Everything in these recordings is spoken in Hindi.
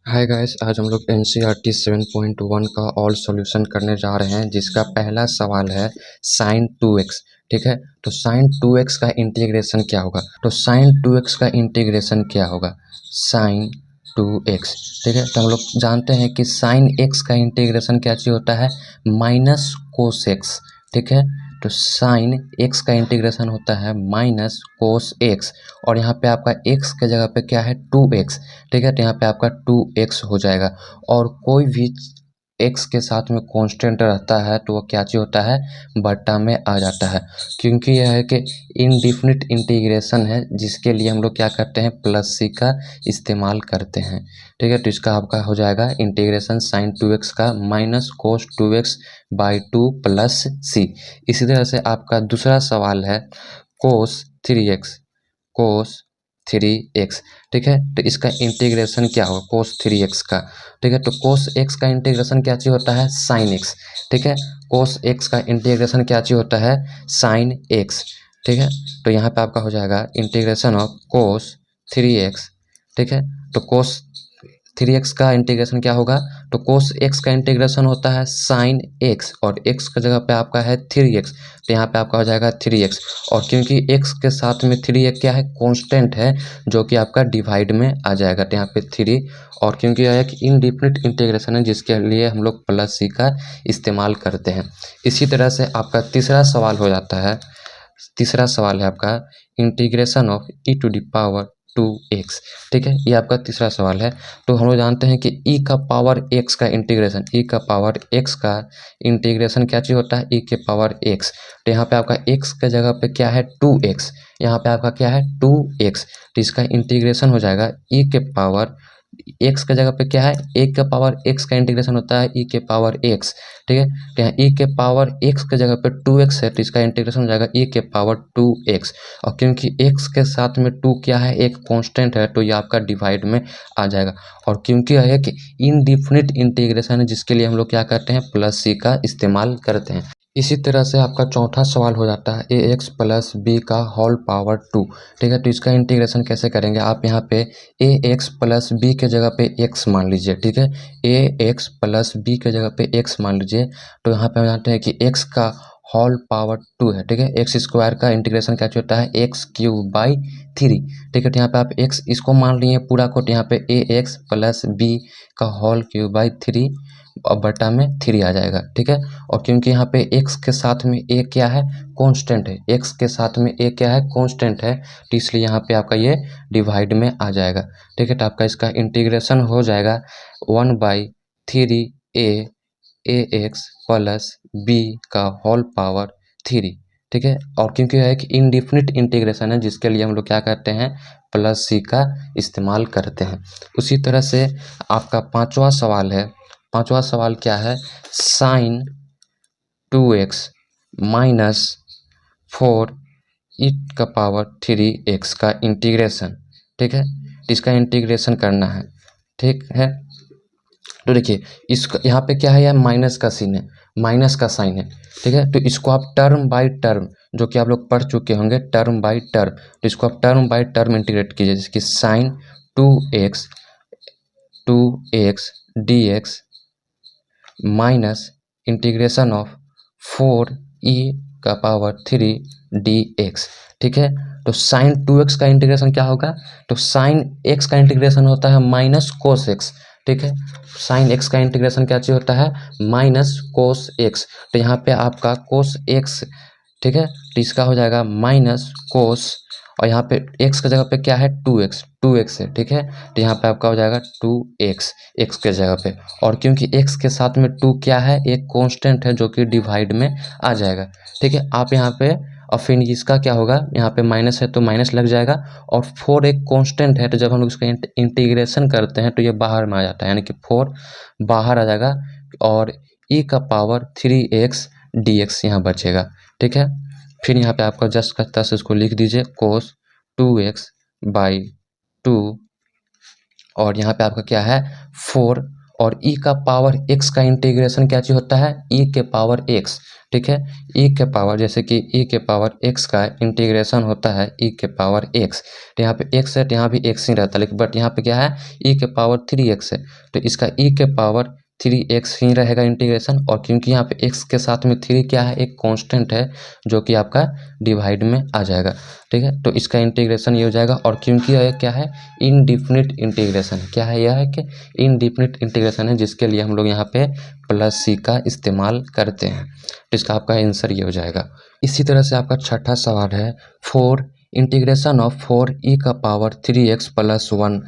हाय गाइस, आज हम लोग एनसीईआरटी 7.1 का ऑल सॉल्यूशन करने जा रहे हैं, जिसका पहला सवाल है साइन 2x। ठीक है, तो साइन 2x का इंटीग्रेशन क्या होगा? तो साइन 2x का इंटीग्रेशन क्या होगा? Sign 2x। ठीक है, तो हम लोग जानते हैं कि साइन x का इंटीग्रेशन क्या चीज़ होता है? Minus cos x। ठीक है, तो साइन x का इंटीग्रेशन होता है माइनस कोस x, और यहाँ पे आपका x के जगह पे क्या है? 2x। ठीक है, तो यहाँ पे आपका 2x हो जाएगा, और कोई भी x के साथ में कांस्टेंट रहता है तो वो क्या चीज़ होता है? बट्टा में आ जाता है, क्योंकि यह है कि इनडिफिनिट इंटीग्रेशन है, जिसके लिए हम लोग क्या करते हैं? प्लस सी का इस्तेमाल करते हैं। ठीक है, तो इसका आपका हो जाएगा इंटीग्रेशन साइन 2x का minus cos 2x by 2 plus C. इसी तरह से आपका दूसरा सवाल है कोस 3x। कोस 3x। ठीक है, तो इसका इंटीग्रेशन क्या होगा? कोस 3x का। ठीक है, तो कोस x का इंटीग्रेशन क्या चीज़ होता है? Sine x। ठीक है, कोस x का इंटीग्रेशन क्या चीज़ होता है? Sine x। ठीक है, तो यहाँ पे आपका हो जाएगा इंटीग्रेशन ऑफ कोस 3x। ठीक है, तो कोस 3x का इंटीग्रेशन क्या होगा? तो कोस x का इंटीग्रेशन होता है साइन x, और x का जगह पे आपका है 3x, तो यहाँ पे आपका हो जाएगा 3x। और क्योंकि x के साथ में 3 क्या है? कांस्टेंट है, जो कि आपका डिवाइड में आ जाएगा, तो यहाँ पे 3। और क्योंकि यह एक इनडिफिनिट इंटीग्रेशन है, जिसके लिए हम लोग प्लस सी का इस्तेमाल करते हैं। इसी तरह से आपका तीसरा सवाल हो जाता है। तीसरा सवाल है आपका integration of e to the power 2x। ठीक है, ये आपका तीसरा सवाल है। तो हम लोग जानते हैं कि e का पावर x का इंटीग्रेशन, e का पावर x का इंटीग्रेशन क्या चीज़ होता है? e के पावर x। तो यहाँ पे आपका x के जगह पे क्या है? 2x। यहाँ पे आपका क्या है? 2x। तो इसका इंटीग्रेशन हो जाएगा e के पावर x के जगह पे क्या है? a के पावर x का इंटीग्रेशन होता है e के पावर x। ठीक है, तो यहाँ e के पावर x के जगह पे 2x है, तो इसका इंटीग्रेशन हो जाएगा e के पावर 2x। और क्योंकि x के साथ में 2 क्या है? एक कांस्टेंट है, तो ये आपका डिवाइड में आ जाएगा। और क्योंकि यह एक इनडिफिनिट इंटीग्रेशन है, जिसके लिए हम लोग क्या करते हैं? प्लस सी का इस्तेमाल करते हैं। इसी तरह से आपका चौथा सवाल हो जाता है ए एक्स प्लस बी का होल पावर 2। ठीक है, तो इसका इंटीग्रेशन कैसे करेंगे? आप यहाँ पे ए एक्स प्लस बी के जगह पे एक्स मान लीजिए। ठीक है, ए एक्स प्लस बी के जगह पे एक्स मान लीजिए, तो यहाँ पे हम जानते हैं कि एक्स का होल पावर 2 है। ठीक है, एक्स स्क्वायर का इंटीग्रेशन क्या होता है? X cube by 3। ठीक है, तो यहाँ पे आप एक्स इसको मान लिए पूरा को, तो यहाँ पे ए एक्स प्लस बी का होल क्यूब बाई 3 और बटा में 3 आ जाएगा। ठीक है, और क्योंकि यहाँ पे x के साथ में a क्या है? कांस्टेंट है। x के साथ में a क्या है? कांस्टेंट है, तो इसलिए यहाँ पे आपका ये डिवाइड में आ जाएगा। ठीक है, तो आपका इसका इंटीग्रेशन हो जाएगा 1/3 a ax प्लस b का होल पावर 3। ठीक है, और क्योंकि यह एक इनडिफिनिट इंटीग्रेशन है, जिसके लिए हम लोग क्या करते हैं? प्लस सी का इस्तेमाल करते हैं। उसी तरह से आपका पांचवा सवाल है। पांचवा सवाल क्या है? साइन 2x माइनस 4e⁻³ का इंटीग्रेशन। ठीक है, इसका इंटीग्रेशन करना है। ठीक है, तो देखिए इसका यहाँ पे क्या है? यह माइनस का सीन है, माइनस का साइन है। ठीक है, तो इसको आप टर्म बाय टर्म, जो कि आप लोग पढ़ चुके होंगे, टर्म बाय टर्म, तो इसको आप टर्म बाय टर्म इंटीग्रेट कीजिए। जैसे कि sine 2x dx minus integration of 4e⁻³ dx। ठीक है, तो साइन 2x का इंटीग्रेशन क्या होगा? तो साइन x का इंटीग्रेशन होता है माइनस कोस x। ठीक है, साइन x का इंटीग्रेशन क्या चीज होता है? Minus cos x। तो यहाँ पे आपका कोस x, ठीक है, तो इसका हो जाएगा माइनस कोस, और यहाँ पे x के जगह पे क्या है? 2x है। ठीक है, तो यहाँ पे आपका हो जाएगा 2x x के जगह पे, और क्योंकि x के साथ में 2 क्या है? एक कांस्टेंट है, जो कि डिवाइड में आ जाएगा। ठीक है, आप यहाँ पे, और फिर इसका क्या होगा? यहाँ पे माइनस है तो माइनस लग जाएगा, और 4 एक कांस्टेंट है, तो जब हम लोग इसका इंटीग्रेशन करते हैं तो ये बाहर में आ जाता है, यानी कि 4 बाहर आ जाएगा, और e⁻³ dx यहाँ बचेगा। ठीक है, फिर यहाँ पे आपका जस्ट करता से इसको लिख दीजिए कोस 2x/2, और यहाँ पे आपका क्या है? 4, और e का पावर x का इंटीग्रेशन क्या चीज़ होता है, e के पावर x, ठीक है। e के पावर, जैसे कि e के पावर x का इंटीग्रेशन होता है e के पावर x, तो यहाँ पे x है तो यहाँ भी x ही रहता है, लेकिन बट यहाँ पे क्या है e के पावर 3x है, तो इसका e के पावर 3x ही रहेगा इंटीग्रेशन। और क्योंकि यहाँ पे x के साथ में 3 क्या है, एक कांस्टेंट है जो कि आपका डिवाइड में आ जाएगा, ठीक है। तो इसका इंटीग्रेशन ये हो जाएगा। और क्योंकि यह क्या है, इनडिफिनिट इंटीग्रेशन, क्या है यह है कि इनडिफिनिट इंटीग्रेशन है, जिसके लिए हम लोग यहाँ पे प्लस सी का इस्तेमाल करते हैं, तो इसका आपका आंसर ये हो जाएगा। इसी तरह से आपका छठा सवाल है, फोर इंटीग्रेशन ऑफ 4e का पावर 3x प्लस 1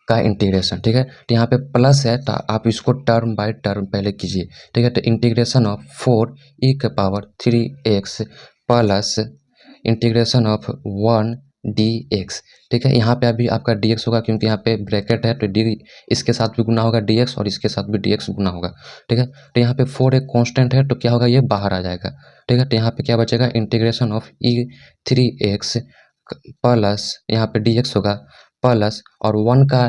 का इंटीग्रेशन, ठीक है। तो यहाँ पे प्लस है तो आप इसको टर्म बाय टर्म पहले कीजिए, ठीक है। तो इंटीग्रेशन ऑफ 4e के power 3x plus integration of 1 dx, ठीक है। यहाँ पे अभी आपका dx होगा क्योंकि यहाँ पे ब्रैकेट है, तो d इसके साथ भी गुना होगा dx और इसके साथ भी dx गुना होगा, ठीक है। तो यहाँ पे 4 एक कांस्टेंट है, तो क्या होगा, ये बाहर आ जाएगा, ठीक है। तो यहाँ पे क्या बचेगा, इंटीग्रेशन ऑफ e3x प्लस यहाँ पे dx होगा प्लस, और 1 का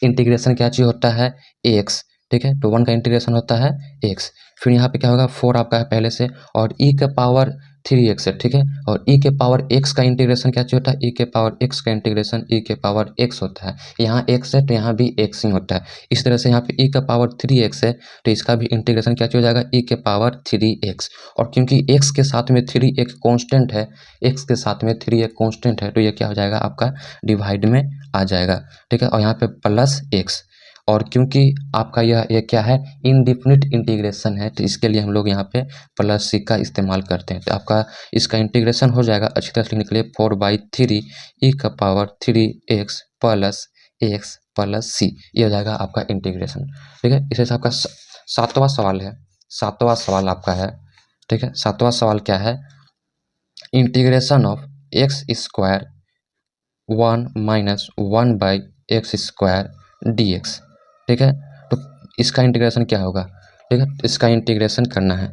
इंटीग्रेशन क्या चीज़ होता है, x, ठीक है। तो 1 का इंटीग्रेशन होता है x। फिर यहाँ पे क्या होगा, 4 आपका है पहले से, और e के पावर 3x है, ठीक है। और e के पावर x का इंटीग्रेशन क्या चीज़ होता है, e के पावर x का इंटीग्रेशन e के पावर x होता है। यहाँ x है तो यहाँ भी x ही होता है। इस तरह से यहाँ पे e का पावर 3x है, तो इसका भी इंटीग्रेशन क्या चीज़ हो जाएगा, e के पावर 3x। और क्योंकि x के साथ में 3 एक कांस्टेंट है, x के साथ में 3 एक कांस्टेंट है, तो ये क्या हो जाएगा, आपका डिवाइड में आ जाएगा, ठीक है। और यहाँ पे प्लस x, और क्योंकि आपका यह क्या है, इनडिफिनिट इंटीग्रेशन है, तो इसके लिए हम लोग यहाँ पे प्लस सी का इस्तेमाल करते हैं। तो आपका इसका इंटीग्रेशन हो जाएगा अच्छी तरह से लिखने के लिए, 4/3 e का power 3x plus x plus C, ये हो जाएगा आपका इंटीग्रेशन, ठीक है। इसे आपका सातवां सवाल है, सातवां सवाल आपका है, ठीक है। सातवां सवाल क्या है, integration of x square 1 - 1/x² dx, ठीक है। तो इसका इंटीग्रेशन क्या होगा, ठीक है। इसका इंटीग्रेशन करना है,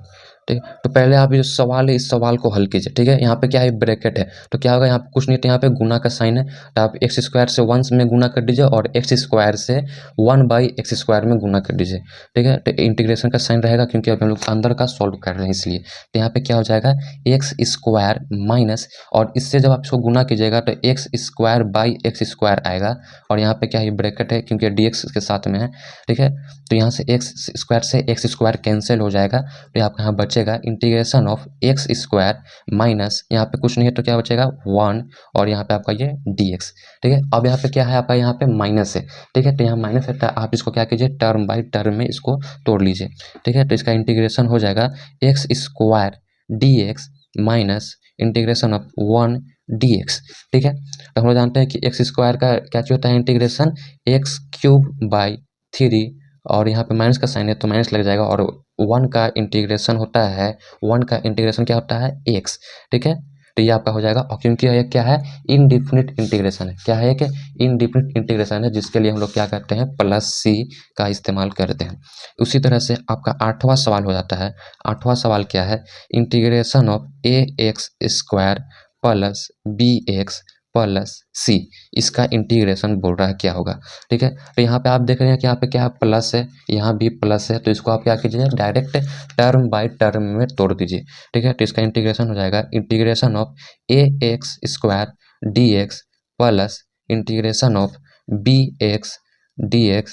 ठीक है। तो पहले आप ये जो सवाल है, इस सवाल को हल कीजिए, ठीक है। यहाँ पे क्या है, ब्रैकेट है, तो क्या होगा, यहाँ पे कुछ नहीं, तो यहाँ पे गुना का साइन है, तो आप x² से 1 में गुना कर दीजिए और x² से 1/x² में गुना कर दीजिए, ठीक है। तो इंटीग्रेशन का साइन रहेगा क्योंकि अभी हम लोग अंदर का सॉल्व कर रहे हैं इसलिए। तो यहाँ पे क्या हो जाएगा, x² माइनस, और इससे जब आप इसको गुना कीजिएगा तो x² आएगा, और यहाँ पे क्या है, ब्रैकेट है क्योंकि dx के साथ में है, ठीक है। तो यहाँ से x² से x² कैंसिल हो जाएगा, तो आपका यहाँ बचेगा इंटीग्रेशन ऑफ x² माइनस, यहाँ पे कुछ नहीं है तो क्या बचेगा 1, और यहाँ पे आपका ये dx, ठीक है। अब यहाँ पे क्या है, आपका यहाँ पे माइनस है, ठीक है। तो यहाँ माइनस है तो आप इसको क्या कीजिए, टर्म बाई टर्म में इसको तोड़ लीजिए, ठीक है। तो इसका इंटीग्रेशन हो जाएगा x² dx minus integration of 1 dx, ठीक है। तो हम लोग जानते हैं कि x² का क्या चीज़ होता है, इंटीग्रेशन x³/3, और यहाँ पे माइनस का साइन है तो माइनस लग जाएगा, और 1 का इंटीग्रेशन होता है, 1 का इंटीग्रेशन क्या होता है, x, ठीक है। तो ये आपका हो जाएगा। और क्योंकि ये क्या है, इनडिफिनिट इंटीग्रेशन है, क्या है कि इनडिफिनिट इंटीग्रेशन है, जिसके लिए हम लोग क्या करते हैं, प्लस सी का इस्तेमाल करते हैं। उसी तरह से आपका आठवां सवाल हो जाता है। आठवां सवाल क्या है, integration of ax² plus bx plus C, इसका इंटीग्रेशन बोल रहा है क्या होगा, ठीक है। तो यहाँ पे आप देख रहे हैं कि यहाँ पे क्या है, प्लस है, यहाँ भी प्लस है, तो इसको आप क्या कीजिए, डायरेक्ट टर्म बाय टर्म में तोड़ दीजिए, ठीक है। तो इसका इंटीग्रेशन हो जाएगा integration of ax² dx plus integration of bx dx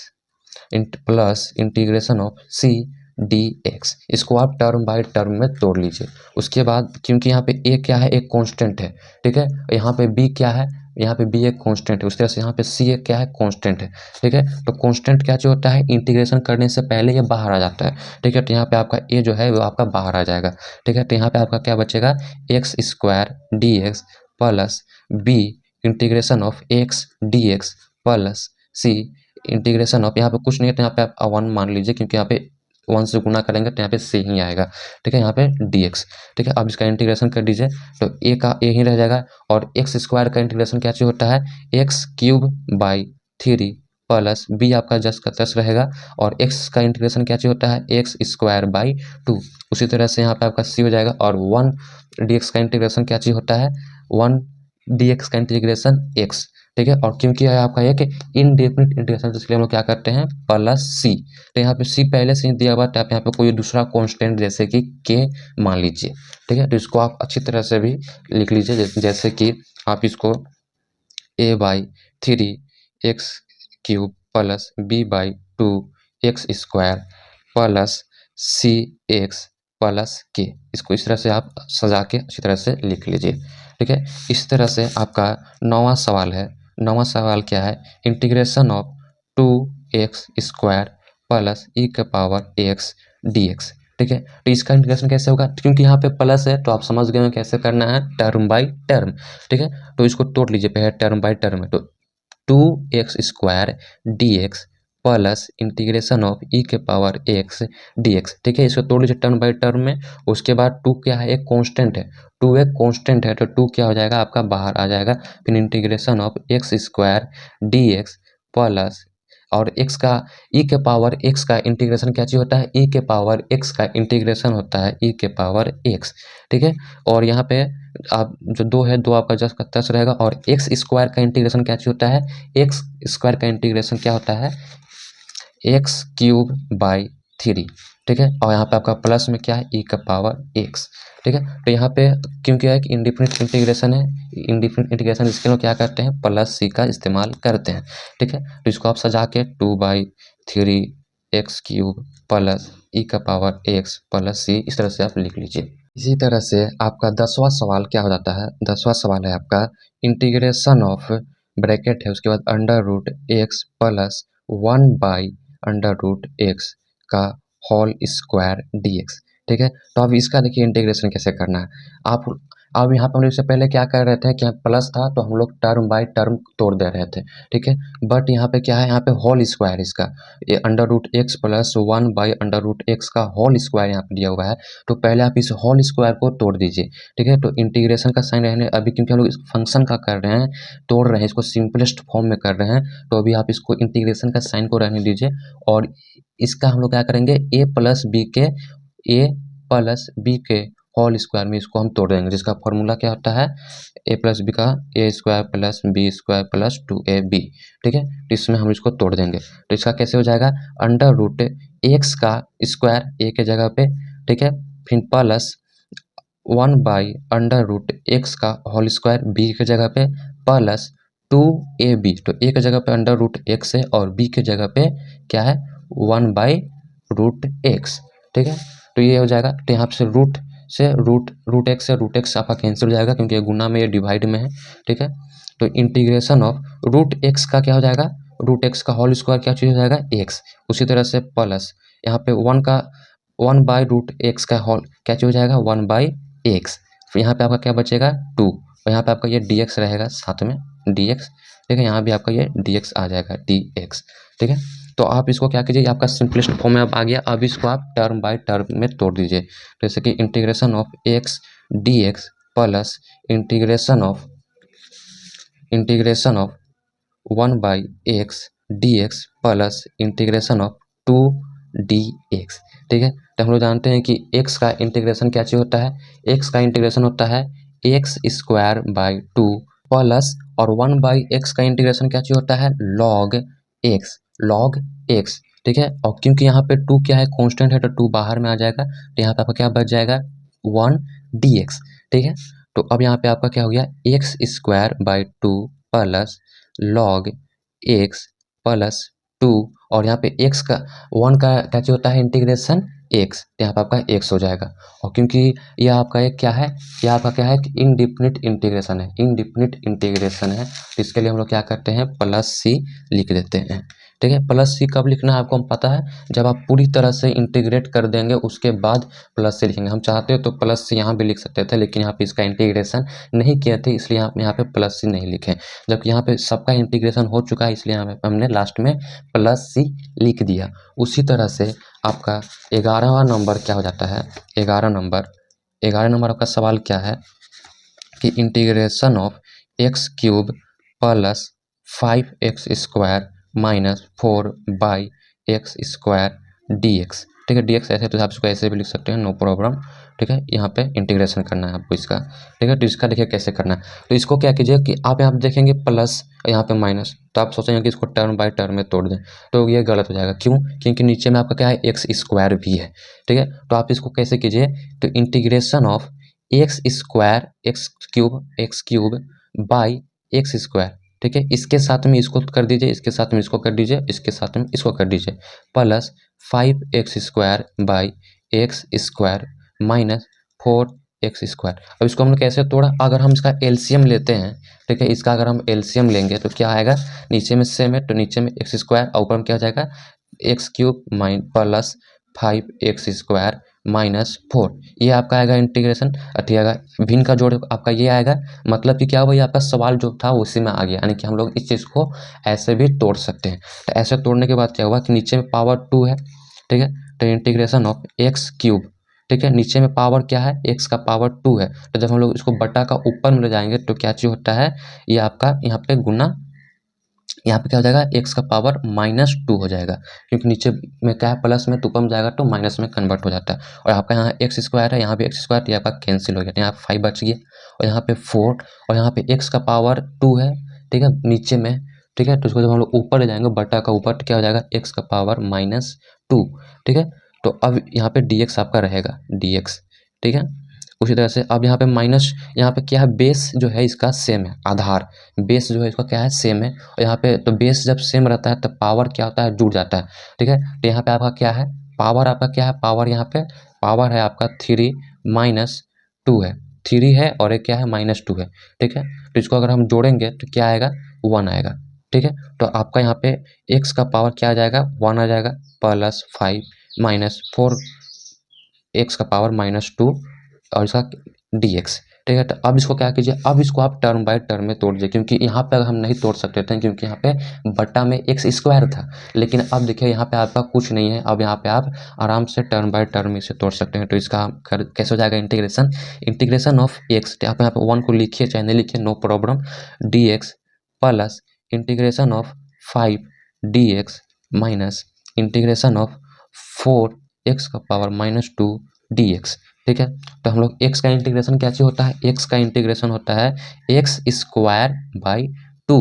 plus integration of c dx, इसको आप टर्म बाय टर्म में तोड़ लीजिए। उसके बाद क्योंकि यहाँ पे a क्या है, एक कांस्टेंट है, ठीक है। यहाँ पे b क्या है, यहाँ पे b एक कांस्टेंट है, उस तरह से यहाँ पे c एक क्या है, कांस्टेंट है, ठीक है। तो कांस्टेंट क्या जो होता है, इंटीग्रेशन करने से पहले ये बाहर आ जाता है, ठीक है। तो यहाँ पे आपका a जो है वो आपका बाहर आ जाएगा, ठीक है। तो यहाँ पे आपका क्या बचेगा, x² dx plus b integration of x dx plus c integration of, यहाँ पे कुछ नहीं है तो यहाँ पे आप 1 मान लीजिए, क्योंकि यहाँ पे 1 से गुना करेंगे तो यहाँ पे c ही आएगा, ठीक है। यहाँ पे dx, ठीक है। अब इसका इंटीग्रेशन कर दीजिए तो a का a ही रह जाएगा, और x² का इंटीग्रेशन क्या चीज़ होता है, x³/3 प्लस b आपका जस्ट का तस रहेगा, और x का इंटीग्रेशन क्या चीज़ होता है, x²/2। उसी तरह से यहाँ पे आपका c हो जाएगा, और 1 dx का इंटीग्रेशन क्या चीज़ होता है, 1 dx का इंटीग्रेशन x, ठीक है। और क्योंकि है आपका एक इनडेफिनिट इंटीग्रेशन, तो इसलिए हम लोग क्या करते हैं प्लस सी। तो यहाँ पे सी पहले से ही दिया हुआ, तो आप यहाँ पे कोई दूसरा कांस्टेंट जैसे कि के मान लीजिए, ठीक है। तो इसको आप अच्छी तरह से भी लिख लीजिए, जैसे कि आप इसको a by 3x³ plus b by 2x² plus cx plus k, इसको इस तरह से आप सजा के अच्छी तरह से लिख लीजिए, ठीक है। इस तरह से आपका 9वां सवाल है। 9वां सवाल क्या है, integration of 2x² plus e⁻x dx, ठीक है। तो इसका इंटीग्रेशन कैसे होगा, क्योंकि यहाँ पे प्लस है तो आप समझ गए कैसे करना है, टर्म बाई टर्म, ठीक है। तो इसको तोड़ लीजिए पहले टर्म बाई टर्म में, तो 2x² dx plus integration of e⁻x dx, ठीक है। इसको तोड़ लीजिए टर्म बाई टर्म में। उसके बाद 2 क्या है, एक कांस्टेंट है, 2 एक कांस्टेंट है, तो 2 क्या हो जाएगा आपका बाहर आ जाएगा। फिर integration of x² dx plus, और x का e⁻x का इंटीग्रेशन क्या चीज़ होता है, e⁻x का इंटीग्रेशन होता है e⁻x, ठीक है। और यहाँ पे आप जो 2 है, 2 आपका जस्ट का तस रहेगा, और x² का इंटीग्रेशन क्या चीज़ होता है, x² का इंटीग्रेशन क्या होता है x³/3, ठीक है। और यहाँ पे आपका प्लस में क्या है e⁻x, ठीक है। तो यहाँ पे क्योंकि है कि इंडिफिनिट इंटीग्रेशन है, इंडिफिनिट इंटीग्रेशन इसके लिए क्या करते हैं प्लस सी का इस्तेमाल करते हैं, ठीक है। तो इसको आप सजा के 2/3x³ प्लस e⁻x प्लस सी, इस तरह से आप लिख लीजिए। इसी तरह से आपका 10वां सवाल क्या हो जाता है, 10वां सवाल है आपका इंटीग्रेशन ऑफ, ब्रैकेट है उसके बाद √x प्लस 1/√x का होल स्क्वायर dx, ठीक है। तो अब इसका देखिए इंटीग्रेशन कैसे करना है। आप अब यहाँ पर हम लोग इससे पहले क्या कर रहे थे कि यहाँ प्लस था तो हम लोग टर्म बाय टर्म तोड़ दे रहे थे, ठीक है। बट यहाँ पे क्या है, यहाँ पे होल स्क्वायर इसका, ये √x प्लस 1/√x का होल स्क्वायर यहाँ पे दिया हुआ है। तो पहले आप इस होल स्क्वायर को तोड़ दीजिए, ठीक है। तो इंटीग्रेशन का साइन रहने, अभी क्योंकि हम लोग इस फंक्शन का कर रहे हैं, तोड़ रहे हैं, इसको सिंपलेस्ट फॉर्म में कर रहे हैं, तो अभी आप इसको इंटीग्रेशन का साइन को रहने दीजिए। और इसका हम लोग क्या करेंगे, a प्लस बी के होल स्क्वायर में इसको हम तोड़ देंगे, जिसका फॉर्मूला क्या होता है a प्लस बी का a² plus b² plus 2ab, ठीक है। तो इसमें हम इसको तोड़ देंगे, तो इसका कैसे हो जाएगा √x का स्क्वायर a के जगह पे, ठीक है, फिर प्लस 1/√x का होल स्क्वायर b के जगह पे प्लस 2ab, तो a के जगह पे √x है और b के जगह पे क्या है 1/√x, ठीक है। तो ये हो जाएगा, तो यहाँ से √x आपका कैंसिल हो जाएगा क्योंकि ये गुना में, ये डिवाइड में है, ठीक है। तो इंटीग्रेशन ऑफ √x का क्या हो जाएगा, √x का होल स्क्वायर क्या चीज़ हो जाएगा x, उसी तरह से प्लस यहाँ पे 1/√x का होल क्या चीज़ हो जाएगा 1/x, फिर यहाँ पे आपका क्या बचेगा 2, और यहाँ पे आपका ये dx रहेगा साथ में dx, ठीक है। यहाँ भी आपका ये dx आ जाएगा dx, ठीक है। तो आप इसको क्या कीजिए, आपका सिंपलेस्ट फॉर्म में अब आ गया, अब इसको आप टर्म बाय टर्म में तोड़ दीजिए, जैसे कि integration of x dx plus integration of 1/x dx plus integration of 2dx, ठीक है। तो हम लोग जानते हैं कि x का इंटीग्रेशन क्या चीज़ होता है, x का इंटीग्रेशन होता है x²/2 प्लस, और 1/x का इंटीग्रेशन क्या चीज़ होता है log x, ठीक है। और क्योंकि यहाँ पे 2 क्या है कांस्टेंट है, तो 2 बाहर में आ जाएगा, तो यहाँ पे आपका क्या बच जाएगा 1dx, ठीक है। तो अब यहाँ पे आपका क्या हो गया x²/2 plus log x plus 2, और यहाँ पे x का 1 का क्या चीज़ होता है इंटीग्रेशन x, तो यहाँ पे आपका x हो जाएगा। और क्योंकि यह आपका एक क्या है, यह आपका क्या है इनडिफिनिट इंटीग्रेशन है, इनडिफिनिट इंटीग्रेशन है, तो इसके लिए हम लोग क्या करते हैं प्लस सी लिख देते हैं, ठीक है। प्लस सी कब लिखना है आपको हम पता है, जब आप पूरी तरह से इंटीग्रेट कर देंगे उसके बाद प्लस सी लिखेंगे। हम चाहते हो तो प्लस सी यहाँ भी लिख सकते थे, लेकिन यहाँ पे इसका इंटीग्रेशन नहीं किए थे, इसलिए आप यहाँ पे प्लस सी नहीं लिखे, जबकि यहाँ पे सबका इंटीग्रेशन हो चुका है, इसलिए हमने लास्ट में प्लस सी लिख दिया। उसी तरह से आपका 11वां नंबर क्या हो जाता है, 11 नंबर आपका सवाल क्या है कि integration of x³ plus 5x² minus 4/x² dx, ठीक है। dx ऐसे तो आप इसको ऐसे भी लिख सकते हैं, नो प्रॉब्लम, ठीक है। यहाँ पे इंटीग्रेशन करना है आपको इसका, ठीक है। तो इसका देखिए कैसे करना है। तो इसको क्या कीजिए कि आप यहाँ पे देखेंगे प्लस, यहाँ पे माइनस, तो आप सोचेंगे कि इसको टर्म बाय टर्म में तोड़ दें, तो ये गलत हो जाएगा। क्यों? क्योंकि नीचे में आपका क्या है, एक्स स्क्वायर भी है, ठीक है। तो आप इसको कैसे कीजिए, तो integration of x square x cube by x square, ठीक है। इसके साथ में इसको कर दीजिए, इसके साथ में इसको कर दीजिए, इसके साथ में इसको कर दीजिए, plus 5x² by x square minus 4x²। अब इसको हमने कैसे तोड़ा, अगर हम इसका एलसीएम लेते हैं, ठीक है, इसका अगर हम एलसीएम लेंगे तो क्या आएगा, नीचे में सेम है तो नीचे में x² और ऊपर में क्या हो जाएगा, x cube plus 5x² minus 4, ये आपका आएगा इंटीग्रेशन, ठीक है। भिन्न का जोड़ आपका ये आएगा, मतलब कि क्या हुआ, ये आपका सवाल जो था उसी में आ गया, यानी कि हम लोग इस चीज़ को ऐसे भी तोड़ सकते हैं। तो ऐसे तोड़ने के बाद क्या हुआ कि नीचे में पावर 2 है, ठीक है, तो इंटीग्रेशन ऑफ एक्स क्यूब, ठीक है, नीचे में पावर क्या है, एक्स का पावर 2 है, तो जब हम लोग इसको बटा का ऊपर में ले जाएंगे तो क्या चीज़ होता है, ये आपका यहाँ पे गुना, यहाँ पे क्या हो जाएगा, एक्स का पावर -2 हो जाएगा, क्योंकि नीचे में क्या है प्लस में, तो ऊपर में जाएगा तो माइनस में कन्वर्ट हो जाता है। और आपका यहाँ एक्स स्क्वायर है, यहाँ पे एक्स स्क्वायर, तो आपका कैंसिल हो गया, यहाँ 5 बच गया, और यहाँ पे 4, और यहाँ पे एक्स का पावर 2 है, ठीक है, नीचे में, ठीक है। तो इसको जब हम लोग ऊपर ले जाएंगे बटा का ऊपर, तो क्या हो जाएगा, एक्स का पावर -2, ठीक है। तो अब यहाँ पे dx आपका रहेगा dx, ठीक है। उसी तरह से अब यहाँ पे माइनस, यहाँ पे क्या है, बेस जो है इसका सेम है, आधार बेस जो है इसका क्या है, सेम है, और यहाँ पे तो बेस जब सेम रहता है तो पावर क्या होता है, जुड़ जाता है, ठीक है। तो यहाँ पे आपका क्या है, पावर आपका क्या है, पावर यहाँ पे पावर है आपका 3 - 2 है, 3 है और एक क्या है, -2 है, ठीक है। तो इसको अगर हम जोड़ेंगे तो क्या आएगा, 1 आएगा, ठीक है। तो आपका यहाँ पे एक्स का पावर क्या आ जाएगा, 1 आ जाएगा, प्लस 5 -4 एक्स का पावर -2 और इसका dx, ठीक है। तो अब इसको क्या कीजिए, अब इसको आप टर्म बाय टर्म में तोड़ दीजिए, क्योंकि यहाँ पे हम नहीं तोड़ सकते थे, क्योंकि यहाँ पे बट्टा में एक्स स्क्वायर था, लेकिन अब देखिए यहाँ पे आपका कुछ नहीं है, अब यहाँ पे आप आराम से टर्म बाय टर्म इसे तोड़ सकते हैं। तो इसका कैसे हो जाएगा इंटीग्रेशन ऑफ एक्स, आप यहाँ पे 1 को लिखिए चाहे नहीं लिखिए, no problem, dx plus integration of 5 dx minus integration of 4 x का पावर -2 dx, ठीक है। तो हम लोग x का इंटीग्रेशन क्या चीज होता है, x का इंटीग्रेशन होता है एक्स स्क्वायर बाई 2,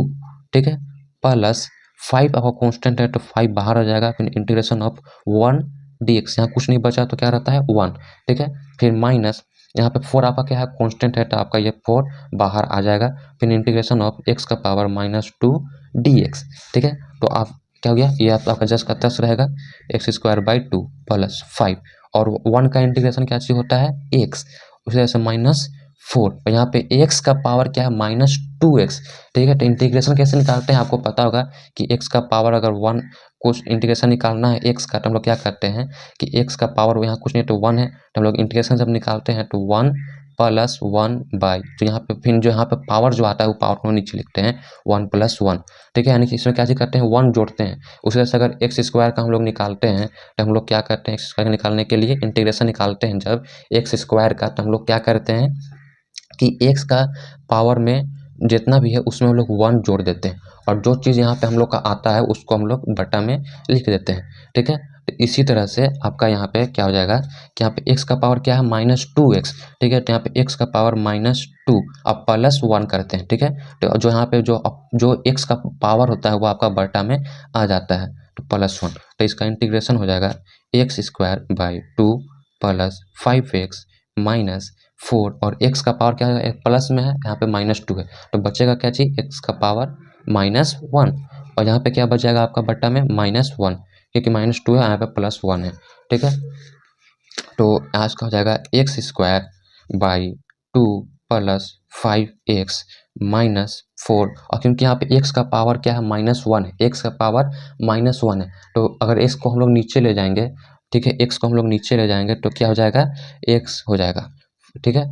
ठीक है, प्लस 5 आपका कांस्टेंट है तो 5 बाहर आ जाएगा, फिर इंटीग्रेशन ऑफ 1 dx, यहाँ कुछ नहीं बचा तो क्या रहता है 1, ठीक है। फिर माइनस यहाँ पे 4 आपका क्या है, कांस्टेंट है तो आपका ये 4 बाहर आ जाएगा, फिर इंटीग्रेशन ऑफ x का पावर -2 dx, ठीक है। तो आप क्या हो गया, ये आपका जस्ट का तस रहेगा, x² बाई 2 प्लस 5, और 1 का इंटीग्रेशन क्या चीज होता है, x, उसी तरह से -4, और यहाँ पे x का पावर क्या है, -2x, ठीक है। तो इंटीग्रेशन कैसे निकालते हैं, आपको पता होगा कि x का पावर अगर 1 को इंटीग्रेशन निकालना है x का, तो हम लोग क्या करते हैं कि x का पावर यहाँ कुछ नहीं तो 1 है, तो हम लोग इंटीग्रेशन जब निकालते हैं तो 1 प्लस 1 बाई, तो यहाँ पे फिर जो यहाँ पे पावर जो आता है वो पावर को नीचे लिखते हैं 1 + 1, ठीक है। यानी कि इसमें क्या चीज करते हैं, 1 जोड़ते हैं। उसी तरह से अगर एक्स स्क्वायर का हम लोग निकालते हैं तो हम लोग क्या करते हैं, एक्स स्क्वायर निकालने के लिए इंटीग्रेशन निकालते हैं जब एक्स स्क्वायर का, तो हम लोग क्या करते हैं कि एक्स का पावर में जितना भी है उसमें हम लोग 1 जोड़ देते हैं, और जो चीज़ यहाँ पे हम लोग का आता है उसको हम लोग बटा में लिख देते हैं, ठीक है। तो इसी तरह से आपका यहाँ पे क्या हो जाएगा कि यहाँ पे x का पावर क्या है, -2x, ठीक है। तो यहाँ पे x का पावर -2 अब +1 करते हैं, ठीक है। तो जो यहाँ पे जो x का पावर होता है वो आपका बटा में आ जाता है, तो +1, तो इसका इंटीग्रेशन हो जाएगा x² बाई 2 प्लस 5x -4, और x का पावर क्या है, प्लस में है, यहाँ पे -2 है, तो बचेगा क्या चीज, x का पावर -1, और यहाँ पे क्या बच जाएगा आपका बट्टा में -1, क्योंकि -2 है, यहाँ पे +1 है, ठीक है। तो आज का हो जाएगा x² बाई 2 प्लस 5x -4, और क्योंकि यहाँ पे x का पावर क्या है, -1 है, x का पावर -1 है, तो अगर x को हम लोग नीचे ले जाएंगे, ठीक है, x को हम लोग नीचे ले जाएंगे तो क्या हो जाएगा, x हो जाएगा, ठीक है।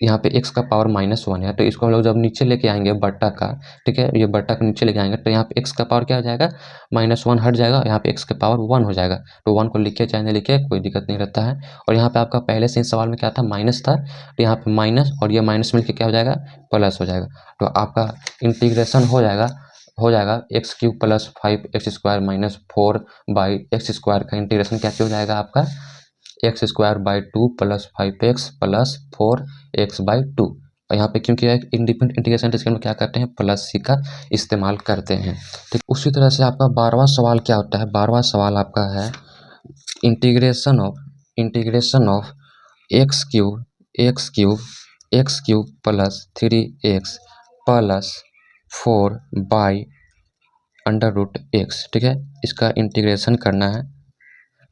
यहाँ पे x का पावर -1 है, तो इसको हम लोग जब नीचे लेके आएंगे बट्टा का, ठीक है, ये बट्टा का नीचे लेके आएंगे तो यहाँ पे x का पावर क्या हो जाएगा, -1 हट जाएगा, यहाँ पे x का पावर 1 हो जाएगा, तो 1 को लिखे चाहे नहीं लिखे कोई दिक्कत नहीं रहता है। और यहाँ पे आपका पहले से ही सवाल में क्या था, माइनस था, तो यहाँ पे माइनस और ये माइनस मिलके क्या हो जाएगा, प्लस हो जाएगा, तो आपका इंटीग्रेशन हो जाएगा हो जाएगा x cube plus 5x² minus 4/x² का इंटीग्रेशन क्या हो जाएगा आपका x²/2 plus 5x plus 4x/2। और यहाँ पे क्योंकि एक इंडिपेंडेंट इंटीग्रेशन इसके हम क्या करते हैं प्लस सी का इस्तेमाल करते हैं। ठीक, उसी तरह से आपका 12वां सवाल क्या होता है। 12वां सवाल आपका है integration of x³ plus 3x plus 4/√x। ठीक है, इसका इंटीग्रेशन करना है।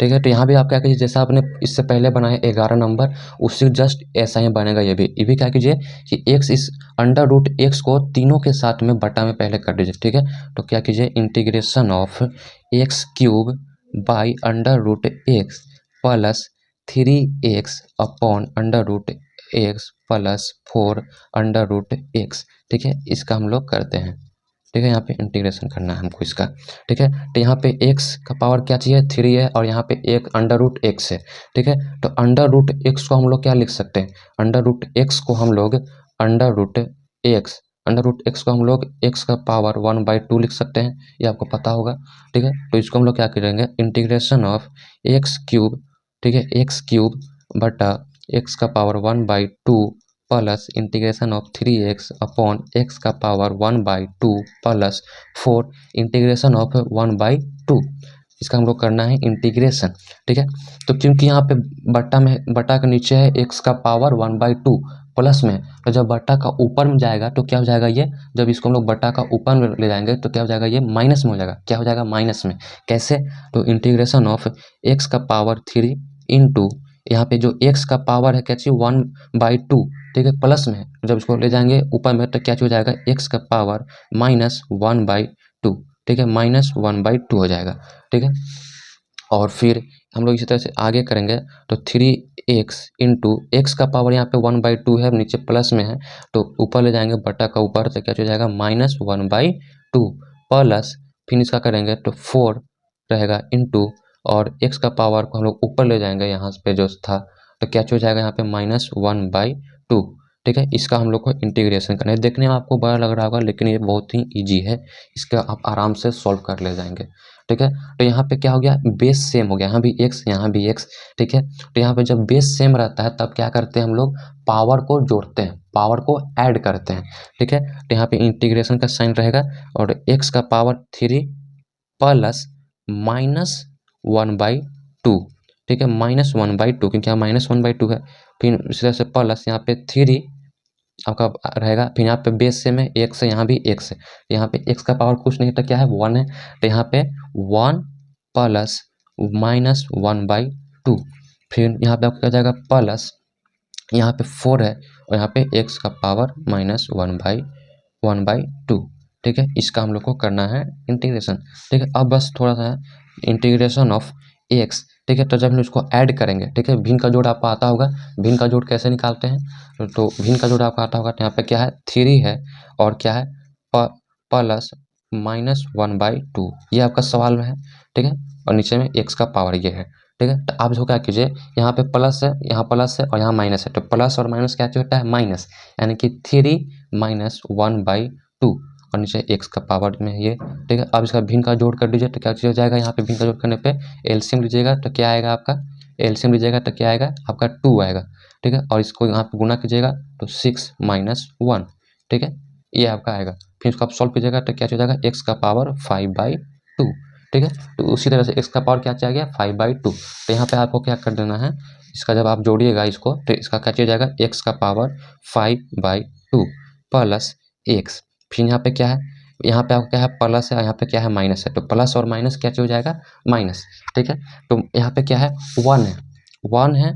ठीक है, तो यहाँ भी आप क्या कीजिए जैसा आपने इससे पहले बनाया 11 नंबर उससे जस्ट ऐसा ही बनेगा। ये भी क्या कीजिए कि x इस √x को तीनों के साथ में बटा में पहले कर दीजिए। ठीक है, तो क्या कीजिए integration of x³/√x plus 3x upon √x plus 4/√x। ठीक है, इसका हम लोग करते हैं। ठीक है, यहाँ पे इंटीग्रेशन करना है हमको इसका। ठीक है, तो यहाँ पे x का पावर क्या चाहिए 3 है और यहाँ पे एक √x है। ठीक है, तो √x को हम लोग क्या लिख सकते हैं √x को हम लोग √x को हम लोग x का पावर 1/2 लिख सकते हैं, ये आपको पता होगा। ठीक है, तो इसको हम लोग क्या करेंगे इंटीग्रेशन ऑफ x³। ठीक है, x³ बटा x का power 1/2 plus integration of 3x upon x का पावर 1/2 प्लस 4 इंटीग्रेशन ऑफ 1/2। इसका हम लोग करना है इंटीग्रेशन। ठीक है, तो क्योंकि यहाँ पे बटा के नीचे है x का पावर 1/2 प्लस में, तो जब बटा का ऊपर में जाएगा तो क्या हो जाएगा ये, जब इसको हम लोग बटा का ऊपर में ले जाएंगे तो क्या हो जाएगा ये माइनस में हो जाएगा। क्या हो जाएगा माइनस में, कैसे, तो इंटीग्रेशन ऑफ x का पावर 3 इंटू यहाँ पे जो x का पावर है क्या चाहिए 1/2। ठीक है, प्लस में जब इसको ले जाएंगे ऊपर में तो क्या हो जाएगा x का पावर -1/2। ठीक है, -1/2 हो जाएगा। ठीक है, और फिर हम लोग इसी तरह से आगे करेंगे तो 3x इंटू एक्स का पावर यहाँ पे 1/2 है, नीचे प्लस में है तो ऊपर ले जाएंगे बटा का ऊपर तो क्या हो जाएगा -1/2 प्लस फिर इसका करेंगे तो 4 रहेगा इंटू और x का पावर को हम लोग ऊपर ले जाएंगे यहाँ पे जो था तो क्या हो जाएगा यहाँ पे -1/2। ठीक है, इसका हम लोग को इंटीग्रेशन करना है। देखने में आपको बड़ा लग रहा होगा लेकिन ये बहुत ही इजी है, इसका आप आराम से सॉल्व कर ले जाएंगे। ठीक है, तो यहाँ पे क्या हो गया बेस सेम हो गया, यहाँ भी x यहाँ भी x। ठीक है, तो यहाँ पे जब बेस सेम रहता है तब क्या करते हैं हम लोग पावर को जोड़ते हैं, पावर को ऐड करते हैं। ठीक है, तो यहाँ पे इंटीग्रेशन का साइन रहेगा और x का पावर 3 प्लस -1/2। ठीक है, -1/2 क्योंकि यहाँ -1/2 है, फिर इस तरह से प्लस यहाँ पे 3 आपका रहेगा, फिर यहाँ पे बेस सेम है x है यहाँ भी x है, यहाँ पे x का पावर कुछ नहीं था क्या है 1 है, तो यहाँ पे 1 प्लस -1/2। फिर यहाँ पे आपका क्या जाएगा प्लस यहाँ पे 4 है और यहाँ पे x का पावर -1/2। ठीक है, इसका हम लोग को करना है इंटीग्रेशन। ठीक है, अब बस थोड़ा सा इंटीग्रेशन ऑफ x। ठीक है, तो जब हम इसको ऐड करेंगे, ठीक है, भिन्न का जोड़ आपको आता होगा, भिन्न का जोड़ कैसे निकालते हैं तो भिन्न का जोड़ आपको आता होगा। तो यहाँ पे क्या है 3 है और क्या है प्लस -1/2, ये आपका सवाल में है। ठीक है, और नीचे में x का पावर ये है। ठीक है, तो आप इसको क्या कीजिए यहाँ पे प्लस है, यहाँ प्लस है और यहाँ माइनस है, तो प्लस और माइनस क्या होता है माइनस, यानी कि 3 -1/2 और नीचे x का पावर में ये। ठीक है, अब इसका भिन्न का जोड़ कर दीजिए तो क्या चीज़ हो जाएगा, यहाँ पे भिन्न का जोड़ करने पे एलसीएम लीजिएगा तो क्या आएगा आपका, एलसीएम लीजिएगा तो क्या आएगा आपका 2 आएगा। ठीक है, और इसको यहाँ पे गुना कीजिएगा तो 6 - 1। ठीक है, ये आपका आएगा, फिर इसको आप सॉल्व कीजिएगा तो क्या हो जाएगा x का पावर 5/2। ठीक है, तो उसी तरह से x का पावर क्या आ गया 5/2। तो यहाँ पे आपको क्या कर देना है, इसका जब आप जोड़िएगा इसको तो इसका क्या हो जाएगा x का पावर 5/2 प्लस x। फिर यहाँ पे क्या है, यहाँ पे आपको क्या है प्लस है, यहाँ पे क्या है माइनस है, तो प्लस और माइनस क्या हो जाएगा माइनस। ठीक है, तो यहाँ पे क्या है 1 है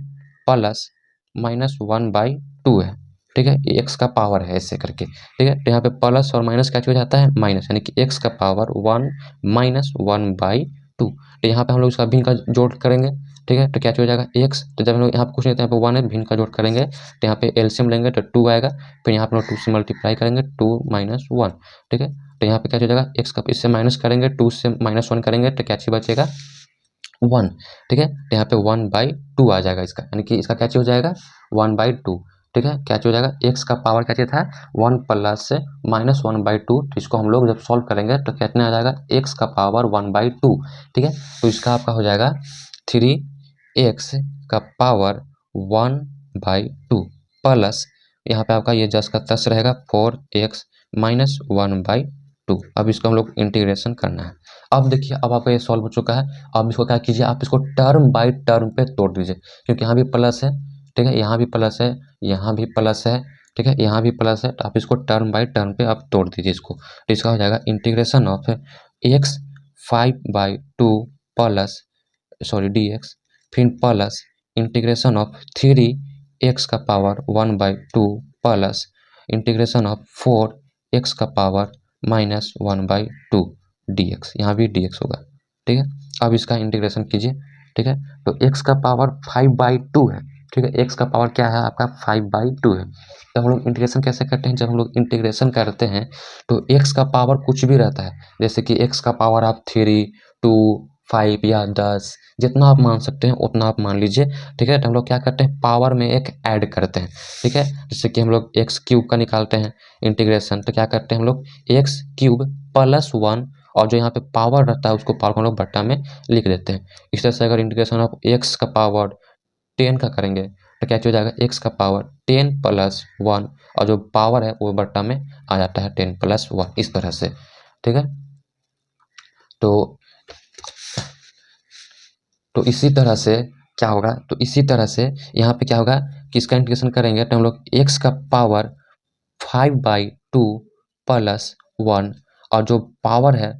प्लस -1/2 है। ठीक है, ये x का पावर है ऐसे करके। ठीक है, तो यहाँ पे प्लस और माइनस क्या हो जाता है माइनस, यानी कि x का पावर 1 -1/2। तो यहाँ पे हम लोग इसका भिन्न का जोड़ करेंगे। ठीक है, तो क्या हो जाएगा x, तो जब हम लोग यहाँ पे कुछ नहीं था, यहाँ पे 1 है, भिन्न का जोड़ करेंगे तो यहाँ पे एलसीएम लेंगे तो 2 आएगा, फिर यहाँ पे 2 से मल्टीप्लाई करेंगे 2 - 1। ठीक है, तो यहाँ पे क्या हो जाएगा x का इससे माइनस करेंगे 2 से -1 करेंगे तो क्या चीज बचेगा 1। ठीक है, तो यहाँ पे 1/2 आ जाएगा इसका, यानी कि इसका क्या चीज हो जाएगा 1/2। ठीक है, क्या हो जाएगा, एक्स का पावर क्या था 1 प्लस से -1/2, तो इसको हम लोग जब सॉल्व करेंगे तो कितना आ जाएगा एक्स का पावर 1/2। ठीक है, तो इसका आपका हो जाएगा 3x का पावर 1/2 प्लस यहाँ पे आपका ये जस का तस रहेगा 4x माइनस 1/2। अब इसको हम लोग इंटीग्रेशन करना है। अब देखिए, अब आपका ये सॉल्व हो चुका है। अब इसको क्या कीजिए, आप इसको टर्म बाय टर्म पे तोड़ दीजिए, क्योंकि यहाँ भी प्लस है, ठीक है, यहाँ भी प्लस है, यहाँ भी प्लस है, ठीक है, यहाँ भी प्लस है, तो आप इसको टर्म बाय टर्म पे आप तोड़ दीजिए इसको। तो इसका हो जाएगा integration of x 5/2 plus sorry dx, फिर प्लस इंटीग्रेशन ऑफ 3x का power 1/2 plus integration of 4x का पावर -1/2 dx, यहाँ भी dx होगा। ठीक है, अब इसका इंटीग्रेशन कीजिए। ठीक है, तो x का पावर 5/2 है। ठीक है, x का पावर क्या है आपका 5/2 है। तो हम लोग इंटीग्रेशन कैसे करते हैं, जब हम लोग इंटीग्रेशन करते हैं तो x का पावर कुछ भी रहता है, जैसे कि x का पावर आप 3, 2, 5 या 10 जितना आप मान सकते हैं उतना आप मान लीजिए। ठीक है, तो हम लोग क्या करते हैं, पावर में एक ऐड करते हैं। ठीक है, जैसे कि हम लोग एक्स क्यूब का निकालते हैं इंटीग्रेशन, तो क्या करते हैं हम लोग एक्स क्यूब प्लस 1, और जो यहाँ पे पावर रहता है उसको पावर को हम लोग बट्टा में लिख देते हैं। इस तरह से अगर इंटीग्रेशन ऑफ एक्स का पावर 10 का करेंगे तो क्या हो जाएगा, एक्स का पावर 10 प्लस 1, और जो पावर है वो बट्टा में आ जाता है 10 प्लस 1, इस तरह से। ठीक है, तो इसी तरह से क्या होगा, तो इसी तरह से यहाँ पे क्या होगा कि इसका इंटीग्रेशन करेंगे तो हम लोग x का पावर 5/2 प्लस 1, और जो पावर है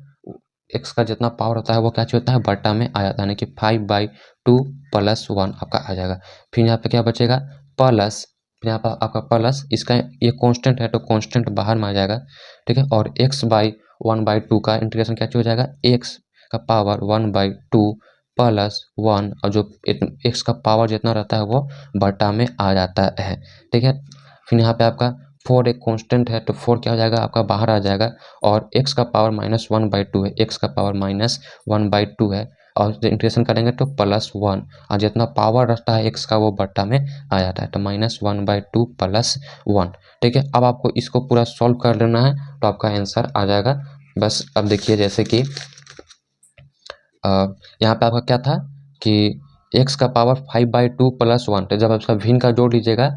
x का जितना पावर होता है वो क्या होता है बट्टा में आ जाता है, यानी कि 5/2 प्लस 1 आपका आ जाएगा। फिर यहाँ पे क्या बचेगा प्लस, फिर यहाँ पर आपका प्लस, इसका ये कांस्टेंट है तो कांस्टेंट बाहर में आ जाएगा। ठीक है, और x/1/2 का इंटीग्रेशन क्या हो जाएगा, x का पावर 1/2 प्लस 1, और जो x का पावर जितना रहता है वो बट्टा में आ जाता है। ठीक है, फिर यहाँ पे आपका 4 एक कांस्टेंट है तो 4 क्या हो जाएगा आपका बाहर आ जाएगा, और x का पावर -1/2 है, x का पावर -1/2 है, और इंटीग्रेशन करेंगे तो +1, और जितना पावर रहता है x का वो बट्टा में आ जाता है, तो -1/2 प्लस 1। ठीक है, अब आपको इसको पूरा सॉल्व कर लेना है तो आपका आंसर आ जाएगा। बस अब देखिए, जैसे कि यहाँ पे आपका क्या था कि x का पावर 5/2 प्लस 1, तो जब आप इसका भिन्न का जोड़ लीजिएगा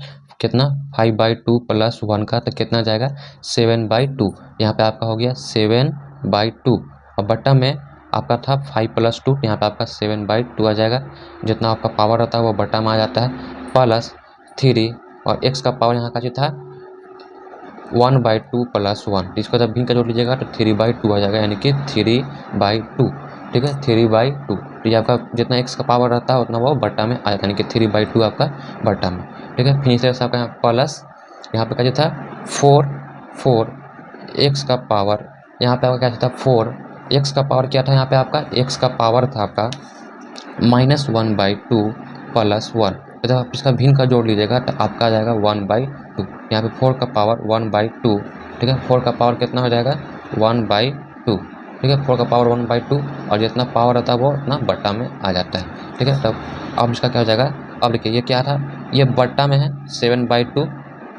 कितना 5/2 प्लस 1 का, तो कितना जाएगा 7/2। यहाँ पे आपका हो गया 7/2, और बट्टा में आपका था 5 + 2, यहाँ पे आपका 7/2 आ जाएगा। जितना आपका पावर रहता है वो बट्टा में आ जाता है, प्लस 3, और x का पावर यहाँ का जो था 1/2 प्लस 1, इसको जब भिन्न का जोड़ लीजिएगा तो 3/2 आ जाएगा, यानी कि 3/2। ठीक है, 3/2, तो ये आपका जितना x का पावर रहता है उतना वो बट्टा में आ जाता है, यानी कि 3/2 आपका बट्टा में। ठीक है, फिर इस तरह से आपका यहाँ प्लस, यहाँ पे क्या था 4 x का पावर, यहाँ पे आपका क्या था 4 x का पावर क्या था, यहाँ पे आपका x का पावर था आपका -1/2 प्लस 1, तो जब आप इसका भिन्न का जोड़ लीजिएगा तो आपका आ जाएगा 1/2। यहाँ पे 4 का पावर 1/2। ठीक है, 4 का पावर कितना हो जाएगा 1/2। ठीक है, 4 का पावर 1/2, और जितना पावर रहता है वो उतना बट्टा में आ जाता है। ठीक है, तब अब इसका क्या हो जाएगा, अब देखिए ये क्या था, ये बट्टा में है 7/2,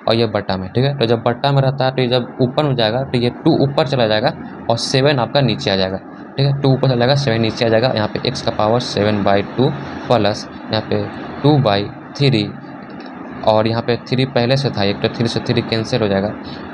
और ये बट्टा में। ठीक है, तो जब बट्टा में रहता है तो ये जब ऊपर में जाएगा तो ये 2 ऊपर चला जाएगा और 7 आपका नीचे आ जाएगा। ठीक है, 2 ऊपर चला जाएगा 7 नीचे आ जाएगा। यहाँ पे x का पावर 7/2 प्लस यहाँ पे 2/3, और यहाँ पे 3 पहले से था एक, तो 3 से 3 कैंसिल हो जाएगा।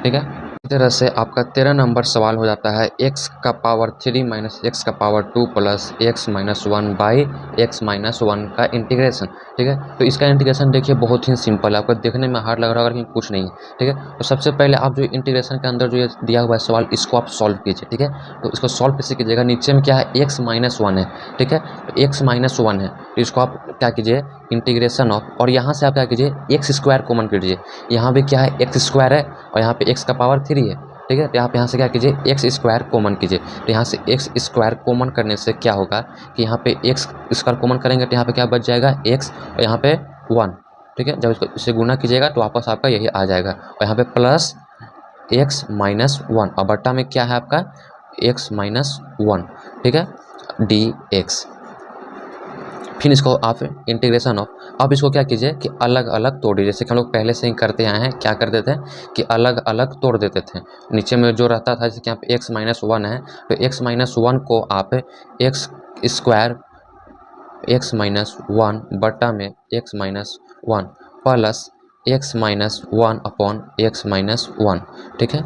ठीक है, इस तरह से आपका 13 नंबर सवाल हो जाता है x का पावर 3 माइनस x का power 2 plus x minus 1/x minus 1 का इंटीग्रेशन। ठीक है, तो इसका इंटीग्रेशन देखिए बहुत ही सिंपल है, आपको देखने में हार्ड लग रहा होगा लेकिन कुछ नहीं है। ठीक है, तो सबसे पहले आप जो इंटीग्रेशन के अंदर जो ये दिया हुआ है सवाल, इसको आप सॉल्व कीजिए। ठीक है, तो इसको सॉल्व कैसे कीजिएगा, नीचे में क्या है x माइनस 1 है। ठीक है, तो x माइनस 1 है, तो इसको आप क्या कीजिए इंटीग्रेशन ऑफ, और यहाँ से आप क्या कीजिए x स्क्वायर कॉमन कीजिए। यहाँ भी क्या है x स्क्वायर है, और यहाँ पे x का पावर 3 है। ठीक है, तो यहाँ से क्या कीजिए x स्क्वायर कॉमन कीजिए। तो यहाँ से x स्क्वायर कॉमन करने से क्या होगा कि यहाँ पे x स्क्वायर कॉमन करेंगे तो यहाँ पे क्या बच जाएगा x, और यहाँ पे 1। ठीक है, जब इसको इससे गुना कीजिएगा तो वापस आपका यही आ जाएगा, और यहाँ पे प्लस x माइनस 1, और बट्टा में क्या है आपका x माइनस 1। ठीक है, dx। फिर इसको आप इंटीग्रेशन ऑफ, अब इसको क्या कीजिए कि अलग अलग तोड़ दीजिए, जैसे कि हम लोग पहले से ही करते आए हैं। क्या कर देते हैं कि अलग अलग तोड़ देते थे। नीचे में जो रहता था, जैसे कि यहाँ पे x-1 है, तो x-1 को आप एक्स स्क्वायर x-1 बटा में x-1 plus x-1 upon x-1, ठीक है,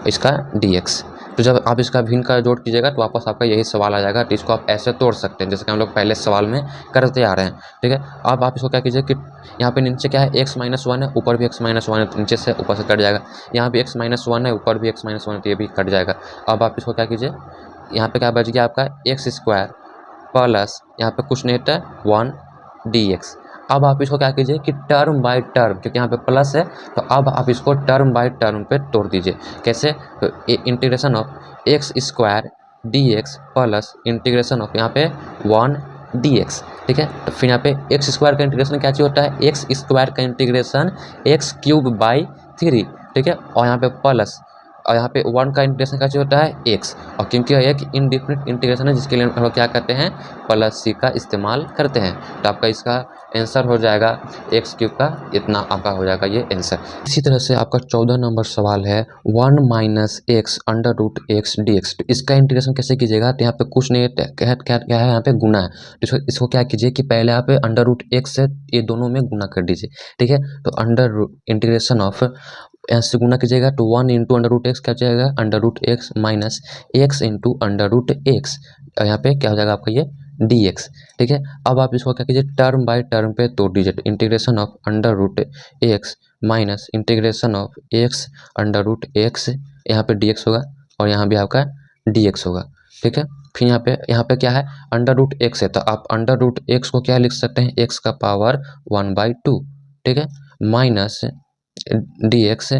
इसका dx। तो जब आप इसका भिन्न का जोड़ कीजिएगा तो वापस आपका यही सवाल आ जाएगा। तो इसको आप ऐसे तोड़ सकते हैं जैसे कि हम लोग पहले सवाल में करते आ रहे हैं, ठीक है। अब आप इसको क्या कीजिए कि यहाँ पे नीचे क्या है x-1 है, ऊपर भी x-1 है, तो नीचे से ऊपर से कट जाएगा। यहाँ भी x-1 है, ऊपर भी x-1 है, तो ये भी कट जाएगा। अब आप इसको क्या कीजिए, यहाँ पे क्या बच गया आपका एक्स स्क्वायर प्लस यहाँ पे कुछ नहीं होता है 1 dx। अब आप इसको क्या कीजिए कि टर्म बाय टर्म, क्योंकि यहाँ पे प्लस है तो अब आप इसको टर्म बाय टर्म पे तोड़ दीजिए। कैसे, तो integration of x square dx plus integration of यहाँ पे 1 dx, ठीक है। तो फिर यहाँ पे एक्स स्क्वायर का इंटीग्रेशन क्या चीज़ होता है, एक्स स्क्वायर का इंटीग्रेशन एक्स क्यूब बाई 3, ठीक है, और यहाँ पे प्लस, और यहाँ पे 1 का इंटीग्रेशन कैसे होता है x, और क्योंकि यह एक इनडिफिनिट इंटीग्रेशन है जिसके लिए हम लोग क्या करते हैं प्लस c का इस्तेमाल करते हैं। तो आपका इसका आंसर हो जाएगा x क्यूब का, इतना आपका हो जाएगा ये आंसर। इसी तरह से आपका 14 नंबर सवाल है 1 minus x under root x d x. तो इसका इंटीग्रेशन कैसे कीजिएगा, तो यहाँ पे कुछ नहीं क्या है, यहाँ पे गुना है। तो इसको क्या कीजिए कि पहले आप अंडर रूट एक्स से ये दोनों में गुना कर दीजिए, ठीक है। तो अंडर इंटीग्रेशन ऑफ ऐसे गुना कीजिएगा तो 1 इंटू अंडर रूट एक्स क्या हो जाएगा, under root x minus x into under root x, यहाँ पे क्या हो जाएगा आपका ये dx, ठीक है। अब आप इसको क्या कीजिए टर्म बाय टर्म पे तोड़ दीजिए। तो integration of under root x minus integration of x under root x, यहाँ पे dx होगा और यहाँ भी आपका dx होगा, ठीक है। फिर यहाँ पे क्या है अंडर रूट एक्स है, तो आप अंडर रूट एक्स को क्या लिख सकते हैं, एक्स का पावर 1/2, ठीक है, minus dx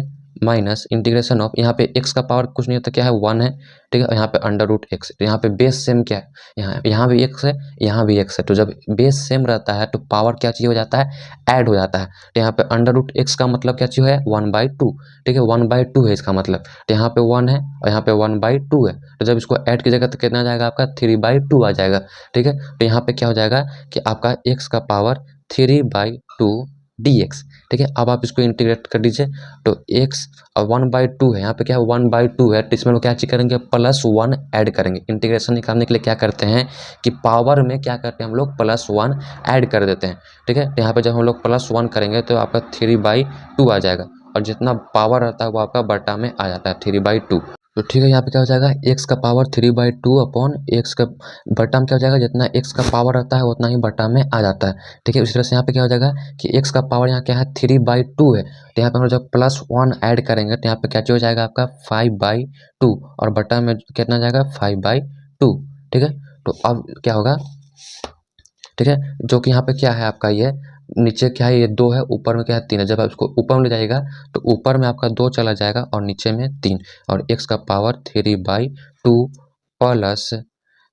minus integration of यहाँ पे x का पावर कुछ नहीं होता क्या है 1 है, ठीक है, यहाँ पे अंडर रूट एक्स। तो यहाँ पे बेस सेम क्या है, यहाँ भी x है, यहाँ भी x है। तो जब बेस सेम रहता है तो पावर क्या चीज़ हो जाता है, ऐड हो जाता है। तो यहाँ पे अंडर रूट एक्स का मतलब क्या चीज़ है 1/2, ठीक है, 1/2 है इसका मतलब। तो यहाँ पे 1 है और यहाँ पे 1/2 है, तो जब इसको ऐड कीजिएगा तो कितना आ जाएगा आपका 3/2 आ जाएगा, ठीक है। तो यहाँ पे क्या हो जाएगा कि आपका x का पावर 3/2 dx, ठीक है। अब आप इसको इंटीग्रेट कर दीजिए तो x और 1/2 है, यहाँ पे क्या है 1/2 है, तो इसमें लोग क्या चीज करेंगे +1 ऐड करेंगे। इंटीग्रेशन निकालने के लिए क्या करते हैं कि पावर में क्या करते हैं हम लोग +1 ऐड कर देते हैं, ठीक है। तो यहाँ पे जब हम लोग +1 करेंगे तो आपका 3/2 आ जाएगा, और जितना पावर रहता है वो आपका बटा में आ जाता है 3/2। तो ठीक है, यहाँ पे क्या हो जाएगा x का पावर 3/2 अपॉन x का बटा में क्या हो जाएगा, जितना x का पावर रहता है उतना ही बटा में आ जाता है, ठीक है। उसी तरह से यहाँ पे क्या हो जाएगा कि x का पावर यहाँ क्या है 3/2 है, तो यहाँ पे हम लोग जब +1 ऐड करेंगे तो यहाँ पे क्या हो जाएगा आपका 5/2, और बटा में कितना जाएगा 5/2, ठीक है। तो अब क्या होगा, ठीक है, जो कि यहाँ पे क्या है आपका ये नीचे क्या है ये 2 है, ऊपर में क्या है 3 है। जब आप इसको ऊपर में ले जाइएगा तो ऊपर में आपका 2 चला जाएगा और नीचे में 3, और x का पावर 3/2 प्लस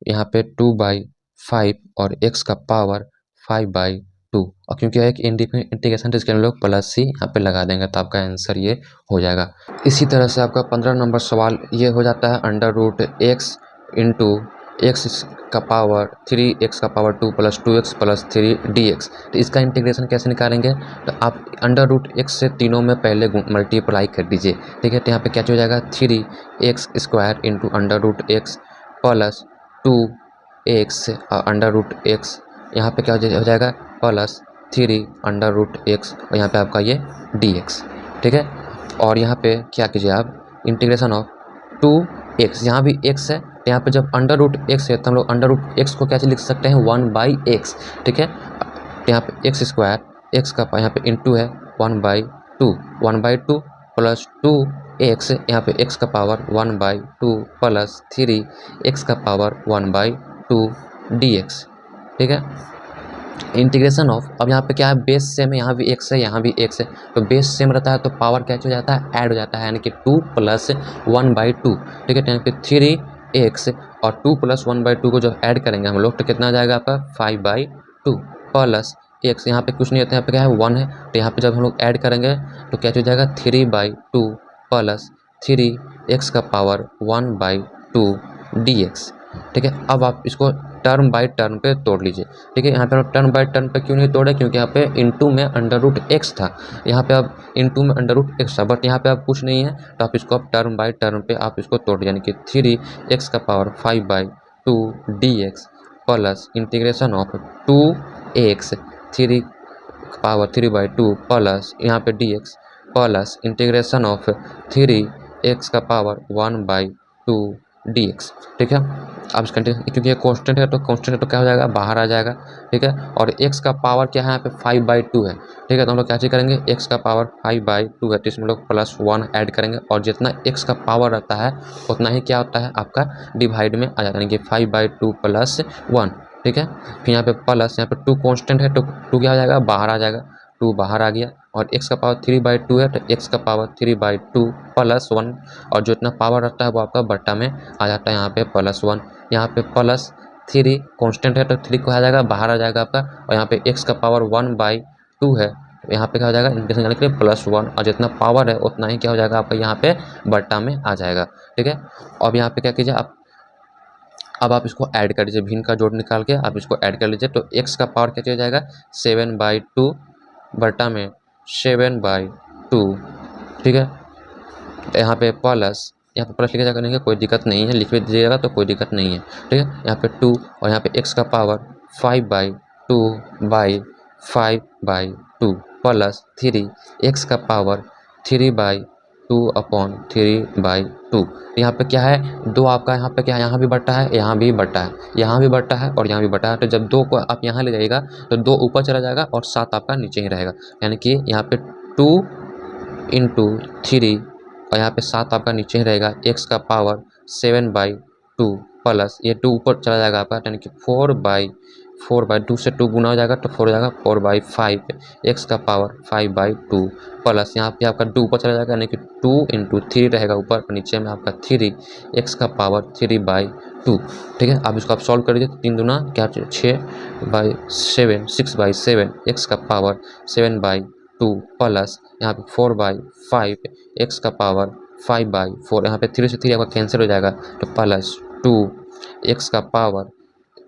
यहाँ पे 2/5 और x का पावर 5/2, और क्योंकि एक इंटीग्रेशन तो इसके हम लोग +c यहाँ पे लगा देंगे तो आपका आंसर ये हो जाएगा। इसी तरह से आपका 15 नंबर सवाल ये हो जाता है under root x into x का पावर 3x का पावर 2 + 2x + 3 dx। तो इसका इंटीग्रेशन कैसे निकालेंगे, तो आप अंडर रूट एक्स से तीनों में पहले मल्टीप्लाई कर दीजिए, ठीक है। तो यहाँ पे क्या हो जाएगा 3x² into under root x plus 2x under root x, यहाँ पे क्या हो जाएगा प्लस 3 अंडर रूट एक्स, और यहाँ पे आपका ये dx, ठीक है। और यहाँ पे क्या कीजिए आप इंटीग्रेशन ऑफ 2x, यहाँ भी x है, तो यहाँ पे जब अंडर रूट एक्स है तो हम लोग अंडर रूट एक्स को कैसे लिख सकते हैं 1/x, ठीक है। तो यहाँ पे x² x का यहाँ पे इंटू है 1/2 प्लस 2x, यहाँ पे x का पावर 1/2 प्लस 3x का पावर 1/2 dx, ठीक है। इंटीग्रेशन ऑफ, अब यहाँ पे क्या है बेस सेम है, यहाँ भी x है, यहाँ भी x है, तो बेस सेम रहता है तो पावर क्या हो जाता है ऐड हो जाता है, यानी कि 2 + 1/2, ठीक है। तो यहाँ पे 3x और 2 + 1/2 को जब ऐड करेंगे हम लोग तो कितना आ जाएगा आपका 5/2 प्लस x, यहाँ पे कुछ नहीं होता है, यहाँ पे क्या है 1 है, तो यहाँ पे जब हम लोग ऐड करेंगे तो क्या हो जाएगा 3/2 प्लस 3x का पावर 1/2 dx, ठीक है। अब आप इसको टर्म बाय टर्म पे तोड़ लीजिए। ठीक है, यहाँ पे टर्म बाय टर्म पे क्यों नहीं तोड़े, क्योंकि यहाँ पे इनटू में अंडर रूट एक्स था, यहाँ पे अब इनटू में अंडर रूट एक्स था, बट यहाँ पे अब कुछ नहीं है, तो आप इसको अब टर्म बाय टर्म पे आप इसको तोड़, यानी कि 3x का power 5/2 dx plus integration of 2x 3 power 3/2 plus यहाँ पे dx plus integration of 3x का पावर 1/2 dx। ठीक है, अब इसका क्योंकि ये कांस्टेंट है तो कांस्टेंट है तो क्या हो जाएगा, बाहर आ जाएगा। ठीक है, और x का पावर क्या है यहाँ पे 5/2 है। ठीक है, तो हम लोग क्या चीज़ करेंगे, x का पावर 5/2 है तो इसमें लोग +1 ऐड करेंगे, और जितना x का पावर रहता है उतना ही क्या होता है आपका डिवाइड में आ जाता है, यानी कि 5/2 + 1। ठीक है, फिर यहाँ पे प्लस, यहाँ पे 2 कांस्टेंट है तो 2 क्या हो जाएगा, बाहर आ जाएगा, 2 बाहर आ गया, और x का पावर 3/2 है तो x का पावर 3/2 + 1, और जो इतना पावर रहता है वो आपका बट्टा में आ जाता है, यहाँ पे +1, यहाँ पे +3 कांस्टेंट है तो 3 को आ जाएगा, बाहर आ जाएगा आपका, और यहाँ पे x का पावर 1/2 है, यहाँ पे क्या हो जाएगा, इंटीग्रेशन यानी कि +1, और जितना पावर है उतना ही क्या हो जाएगा आपका यहाँ पे बट्टा में आ जाएगा। ठीक है, अब यहाँ पे क्या कीजिए आप, अब आप इसको ऐड कर लीजिए, भिन्न का जोड़ निकाल के आप इसको ऐड कर लीजिए, तो x का पावर क्या चला जाएगा 7/2 बटा में 7/2। ठीक है, यहाँ पे प्लस, यहाँ पे प्लस लिखा जाएगा, नहीं कोई दिक्कत नहीं है, लिख भी दीजिएगा तो कोई दिक्कत नहीं है। ठीक है, यहाँ पे 2 और यहाँ पे x का पावर 5/2 प्लस 3x का पावर 3/2/3/2। यहाँ पे क्या है, दो आपका यहाँ पे क्या है, यहाँ भी बट्टा है, यहाँ भी बट्टा है, यहाँ भी बट्टा है और यहाँ भी बट्टा है, तो जब 2 को आप यहाँ ले जाइएगा तो 2 ऊपर चला जाएगा और 7 आपका नीचे ही रहेगा, यानी कि यहाँ पे 2 × 3 और यहाँ पे 7 आपका नीचे ही रहेगा, x का पावर 7/2 प्लस ये 2 ऊपर चला जाएगा आपका, यानी कि 4/2 से 2 गुना हो जाएगा तो 4 हो जाएगा 4/5, x का पावर 5/2 प्लस यहाँ पे आपका 2 ऊपर चला जाएगा, यानी कि 2 × 3 रहेगा ऊपर और नीचे में आपका 3, x का पावर 3/2। ठीक है, अब इसको आप सॉल्व कर दीजिए, 3 दूना क्या 6/7 6/7 x का पावर 7/2 प्लस यहाँ पे 4/5 x का पावर 5/4, यहाँ पे 3 से 3 आपका कैंसिल हो जाएगा तो +2 x का पावर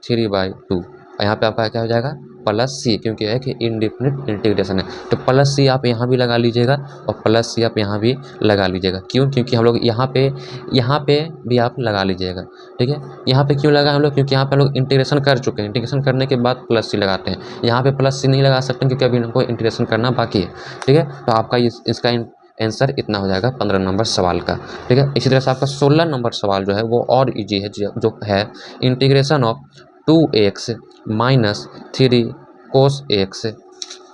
3/2, और यहाँ पे आपका क्या हो जाएगा +c, क्योंकि है कि इनडिफिनिट इंटीग्रेशन है, तो +c आप यहाँ भी लगा लीजिएगा और +c आप यहाँ भी लगा लीजिएगा। क्यों, क्योंकि हम लोग यहाँ पे भी आप लगा लीजिएगा। ठीक है, यहाँ पे क्यों लगा हम लोग, क्योंकि यहाँ पे हम लोग इंटीग्रेशन कर चुके हैं, इंटीग्रेशन करने के बाद +c लगाते हैं, यहाँ पे +c नहीं लगा सकते क्योंकि अभी हमको इंटीग्रेशन करना बाकी है। ठीक है, तो आपका इसका आंसर इतना हो जाएगा 15 नंबर सवाल का। ठीक है, इसी तरह से आपका 16 नंबर सवाल जो है वो और इजी है, जो है integration of 2x - 3 cos x,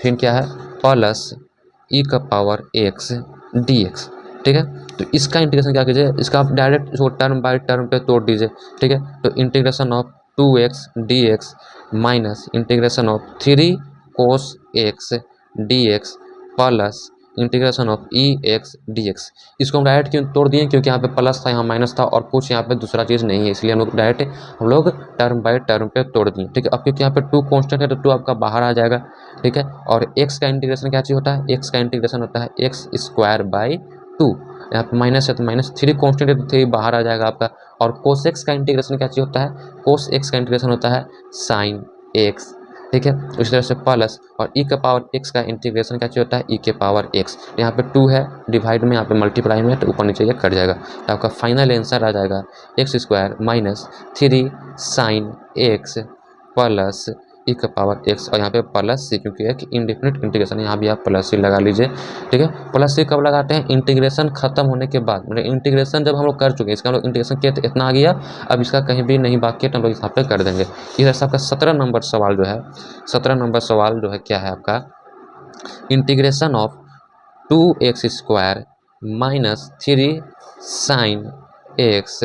फिर क्या है प्लस e⁻x dx। ठीक है, तो इसका इंटीग्रेशन क्या कीजिए, इसका आप डायरेक्ट इसको टर्म बाय टर्म पे तोड़ दीजिए। ठीक है, तो integration of 2x dx minus integration of 3 cos x dx plus integration of ex dx। इसको हम डायरेक्ट क्यों तोड़ दिए, क्योंकि यहाँ पे प्लस था, यहाँ माइनस था और कुछ यहाँ पे दूसरा चीज़ नहीं है, इसलिए हम लोग डायरेक्ट हम लोग टर्म बाय टर्म पे तोड़ दिए। ठीक है, अब क्योंकि यहाँ पे 2 कांस्टेंट है तो 2 आपका बाहर आ जाएगा। ठीक है, और x का इंटीग्रेशन क्या चीज़ होता है, x का इंटीग्रेशन होता है x²/2, यहाँ पे माइनस है तो -3 कांस्टेंट है तो 3 बाहर आ जाएगा आपका, और cos x का इंटीग्रेशन क्या चीज़ होता है, cos x का इंटीग्रेशन होता है sin x। ठीक है, उसी तरह से प्लस, और e⁻x का इंटीग्रेशन क्या चीज़ होता है e⁻x, यहाँ पे 2 है डिवाइड में, यहाँ पे मल्टीप्लाई में, तो ऊपर नीचे ये कट जाएगा, तो आपका फाइनल आंसर आ जाएगा x² - 3 sin x plus e⁻x, और यहाँ पे +c, क्योंकि एक इंडिफिनिट इंटीग्रेशन है, यहाँ भी आप +c लगा लीजिए। ठीक है, +c कब लगाते हैं, इंटीग्रेशन खत्म होने के बाद, मतलब इंटीग्रेशन जब हम लोग कर चुके हैं, इसका हम लोग इंटीग्रेशन किया तो इतना आ गया, अब इसका कहीं भी नहीं बाकी है तो हम लोग यहाँ पे कर देंगे। इधर से आपका 17 नंबर सवाल जो है, 17 नंबर सवाल जो है क्या है आपका, integration of 2x² - 3 sin x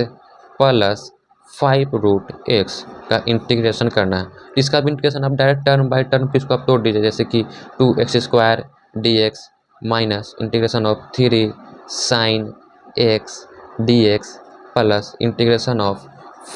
plus 5√x का इंटीग्रेशन करना है। इसका भी इंटीग्रेशन आप डायरेक्ट टर्म बाय टर्म पे इसको आप तोड़ दीजिए, जैसे कि 2x² dx minus integration of 3 sin x dx plus integration of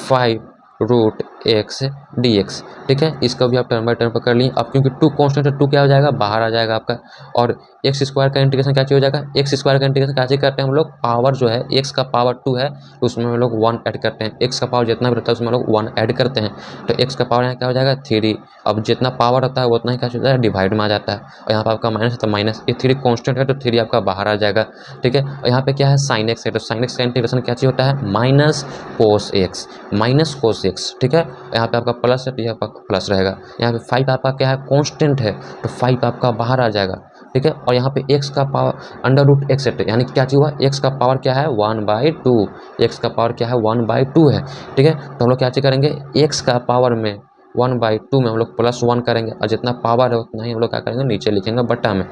5√x x d x, ठीक है। इसका भी आप टर्म बाई टर्म पर कर लिए। अब क्योंकि टू कॉन्स्टेंट है, टू क्या हो जाएगा, बाहर आ जाएगा आपका। और एक्स स्क्वायर का इंटीग्रेशन क्या हो जाएगा, एक्स स्क्वायर का इंटीग्रेशन क्या करते हैं हम लोग, पावर जो है एक्स का पावर 2 है तो उसमें हम लोग 1 ऐड करते हैं। एक्स का पावर जितना भी रहता है उसमें हम लोग 1 ऐड करते हैं, तो एक्स का पावर यहाँ क्या हो जाएगा 3। अब जितना पावर रहता है वो उतना ही क्या होता है, डिवाइड में आ जाता है। और यहाँ पर आपका माइनस है तो माइनस, ये 3 कॉन्स्टेंट है तो 3 आपका बाहर आ जाएगा, ठीक है। और यहाँ पे क्या है, साइन एक्स है, तो साइन एक्स का इंटीग्रेशन क्या चीज़ होता है, minus cos x, minus cos x, ठीक है। यहाँ पे आपका प्लस है तो यहाँ पर प्लस रहेगा। यहाँ पे 5 आपका क्या है, कांस्टेंट है तो 5 आपका बाहर आ जाएगा, ठीक है। और यहाँ पे x का पावर अंडर रूट एक्स है, यानी क्या चीज़ हुआ, x का पावर क्या है 1/2, x का पावर क्या है 1/2 है, ठीक है। तो हम लोग क्या चीज़ करेंगे, x का पावर में 1/2 में हम लोग +1 करेंगे और जितना पावर है उतना ही हम लोग क्या करेंगे, नीचे लिखेंगे बट्टा में,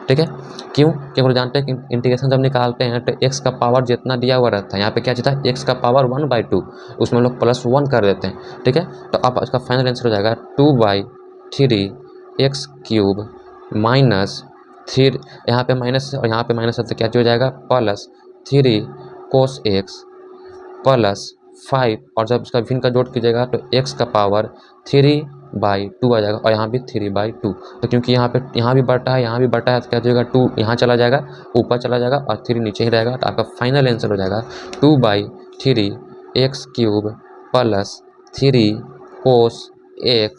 ठीक है। क्यों, क्योंकि हम लोग जानते हैं कि इंटीग्रेशन जब निकालते हैं तो x का पावर जितना दिया हुआ रहता है, यहाँ पे क्या चीज़ था, x का पावर 1/2, उसमें हम लोग +1 कर देते हैं, ठीक है। तो अब इसका फाइनल आंसर हो जाएगा 2/3 x³ माइनस 3, यहाँ पे माइनस और यहाँ पे माइनस है तो क्या हो जाएगा, +3 cos x प्लस 5, और जब इसका भिन्न का जोड़ कीजिएगा तो x का पावर 3/2 आ जाएगा और यहाँ भी 3/2। तो क्योंकि यहाँ पे यहाँ भी बटा है, यहाँ भी बटा है, तो क्या हो जाएगा, 2 यहाँ चला जाएगा, ऊपर चला जाएगा और 3 नीचे ही रहेगा। तो आपका फाइनल आंसर हो जाएगा 2/3 x³ प्लस 3 cos x,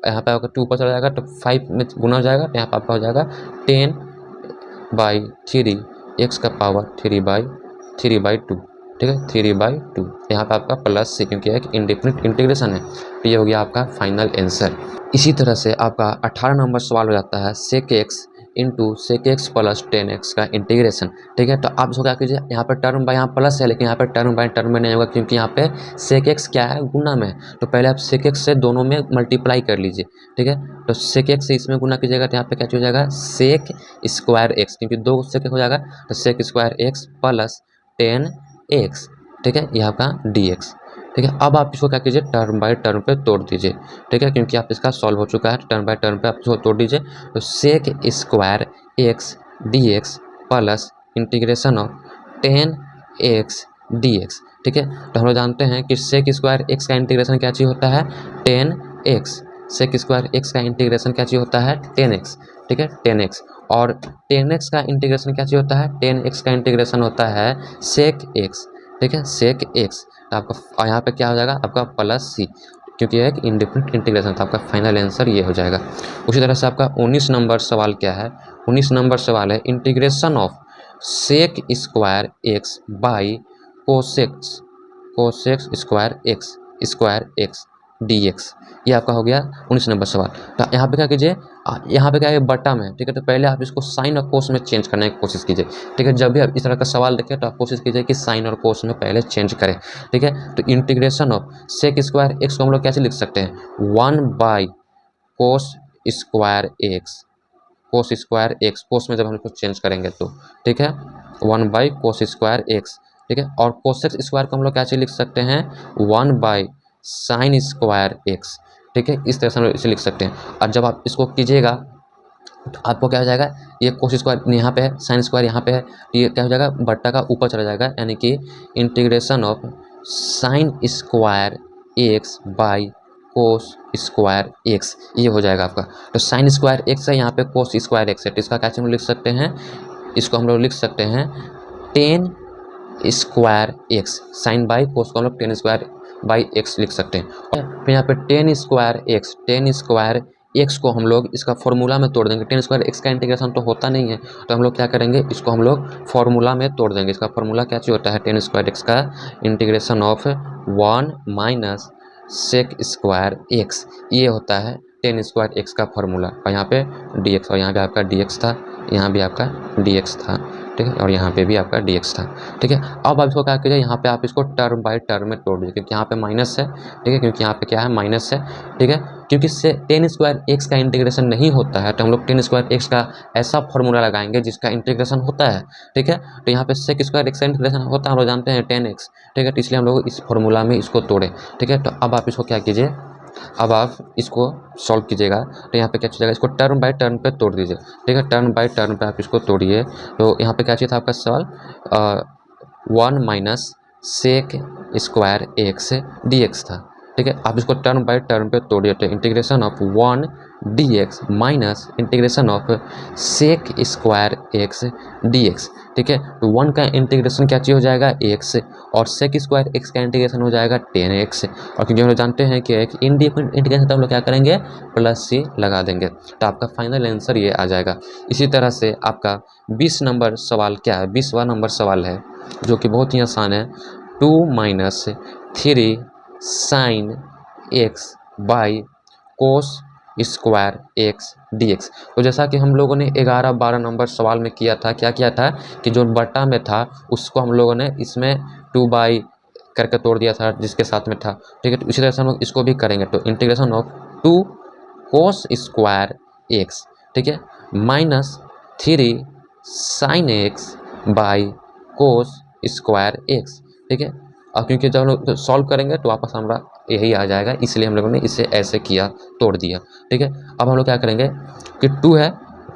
यहाँ पे आपका 2 ऊपर चला जाएगा तो 5 में गुना हो जाएगा, तो यहाँ पर आपका हो जाएगा 10/3 x का पावर 3/2, ठीक है, 3/2। यहाँ पे आपका प्लस से, क्योंकि एक इंडेफिनिट इंटीग्रेशन है, तो ये हो गया आपका फाइनल आंसर। इसी तरह से आपका 18 नंबर सवाल हो जाता है sec x into sec x plus 10x का इंटीग्रेशन, ठीक है। तो आप इसको क्या कीजिए, यहाँ पर टर्म बाय यहाँ प्लस है, लेकिन यहाँ पर टर्म बाय टर्म में नहीं होगा, क्योंकि यहाँ पे sec x क्या है, गुना में है। तो पहले आप sec x से दोनों में मल्टीप्लाई कर लीजिए, ठीक है। तो sec x से इसमें गुना कीजिएगा तो यहाँ पे क्या हो जाएगा, sec स्क्वायर x, क्योंकि 2 sec हो जाएगा तो sec square x plus 10x, ठीक है, यह आपका dx, ठीक है। अब आप इसको क्या कीजिए, टर्म बाय टर्म पे तोड़ दीजिए, ठीक है, क्योंकि आप इसका सॉल्व हो चुका है। टर्म बाय टर्म पे आप इसको तोड़ दीजिए, तो sec square x d x plus integration of 10x dx, ठीक है। तो हम लोग जानते हैं कि सेक स्क्वायर एक्स का इंटीग्रेशन क्या चीज़ होता है, 10x, सेक स्क्वायर एक्स का इंटीग्रेशन क्या चीज़ होता है, 10x, ठीक है, 10x। और 10x का इंटीग्रेशन क्या चीज़ होता है, 10x का इंटीग्रेशन होता है सेक एक्स, ठीक है, सेक एक्स। तो आपका यहाँ पे क्या हो जाएगा, आपका प्लस सी, क्योंकि यह एक इंडिफरेंट इंटीग्रेशन था। आपका फाइनल आंसर ये हो जाएगा। उसी तरह से आपका 19 नंबर सवाल क्या है, 19 नंबर सवाल है integration of sec square x by cosec x, cosec x square x d x. ये आपका हो गया 19 नंबर सवाल। तो यहाँ पे क्या कीजिए, यहाँ पे क्या है, बट्टा में, ठीक है। तो पहले आप इसको साइन और कोस में चेंज करने की कोशिश कीजिए, ठीक है। जब भी आप इस तरह का सवाल देखें तो आप कोशिश कीजिए कि साइन और कोस में पहले चेंज करें, ठीक है। तो integration of sec square x को हम लोग कैसे लिख सकते हैं, 1/कोस square x, cos square x, cos में जब हम इसको चेंज करेंगे तो, ठीक है, 1/कोस स्क्वायर एक्स, ठीक है। और कोसेक्स स्क्वायर को हम लोग कैसे लिख सकते हैं, 1/साइन स्क्वायर एक्स, ठीक है। इस तरह से हम लोग इसे लिख सकते हैं। और जब आप इसको कीजिएगा तो आपको क्या हो जाएगा, ये कोस स्क्वायर यहाँ पे है, साइन स्क्वायर यहाँ पे है, ये क्या हो जाएगा, बट्टा का ऊपर चला जाएगा, यानी कि integration of sine square x by cos square x, ये हो जाएगा आपका। तो साइन स्क्वायर एक्स है, यहाँ पे कोस स्क्वायर एक्स है, तो इसका कैसे हम लिख सकते हैं, इसको हम लोग लिख सकते हैं 10 square x, sine by cos को हम लोग 10 स्क्वायर बाई एक्स लिख सकते हैं। फिर यहाँ पे 10 स्क्वायर एक्स, 10 स्क्वायर एक्स को हम लोग इसका फॉर्मूला में तोड़ देंगे। 10 स्क्वायर एक्स का इंटीग्रेशन तो होता नहीं है, तो हम लोग क्या करेंगे, इसको हम लोग फॉर्मूला में तोड़ देंगे। इसका फॉर्मूला क्या चीज़ होता है, 10 स्क्वायर एक्स का integration of 1 minus sec square x, ये होता है 10 स्क्वायर एक्स का फॉर्मूला। और यहाँ पे डी एक्स, और यहाँ पे आपका डी एक्स था, यहाँ भी आपका डी एक्स था, ठीक है, और यहाँ पे भी आपका डी एक्स था, ठीक है। अब आप इसको क्या कीजिए, यहाँ पे आप इसको टर्म बाय टर्म में तोड़ दीजिए, क्योंकि यहाँ पे माइनस है, ठीक है, क्योंकि यहाँ पे क्या है, माइनस है, ठीक है। क्योंकि इससे 10 स्क्वायर एक्स का इंटीग्रेशन नहीं होता है, तो हम लोग 10 स्क्वायर एक्स का ऐसा फॉर्मूला लगाएंगे जिसका इंटीग्रेशन होता है, ठीक है। तो यहाँ पे सेक स्क्वायर एक्स का इंटीग्रेशन होता है, हम लोग जानते हैं 10x, ठीक है। तो इसलिए हम लोग इस फॉर्मूला में इसको तोड़े, ठीक है। तो अब आप इसको क्या कीजिए, अब आप इसको सॉल्व कीजिएगा, तो यहाँ पे क्या चीज़, इसको टर्म बाय टर्म पे तोड़ दीजिए, ठीक है। टर्म बाय टर्म पे आप इसको तोड़िए। तो यहाँ पे क्या चीज़ था आपका सवाल, 1 minus sec square x d x था, ठीक है। आप इसको टर्म बाय टर्म पे तोड़िए, तो integration of 1 dx minus integration of sec square x dx, ठीक है। तो 1 का इंटीग्रेशन क्या चीज़ हो जाएगा x, और सेक स्क्वायर x का इंटीग्रेशन हो जाएगा 10x, और क्योंकि हम लोग जानते हैं कि एक इनडिफरेंट इंटीग्रेशन तो हम लोग क्या करेंगे, प्लस सी लगा देंगे, तो आपका फाइनल आंसर ये आ जाएगा। इसी तरह से आपका 20 नंबर सवाल क्या है, 20वां नंबर सवाल है जो कि बहुत ही आसान है। 2 minus 3 sine x by cos square x dx। तो जैसा कि हम लोगों ने 11-12 नंबर सवाल में किया था, क्या किया था कि जो बट्टा में था उसको हम लोगों ने इसमें 2 बाई करके तोड़ दिया था जिसके साथ में था, ठीक है। तो इसी तरह से हम लोग इसको भी करेंगे, तो integration of 2 cos square x, ठीक है, minus 3 sine x by cos square x, ठीक है। और क्योंकि जब हम लोग सॉल्व करेंगे तो वापस हमारा यही आ जाएगा, इसलिए हम लोगों ने इसे ऐसे किया, तोड़ दिया, ठीक है। अब हम लोग क्या करेंगे कि 2 है,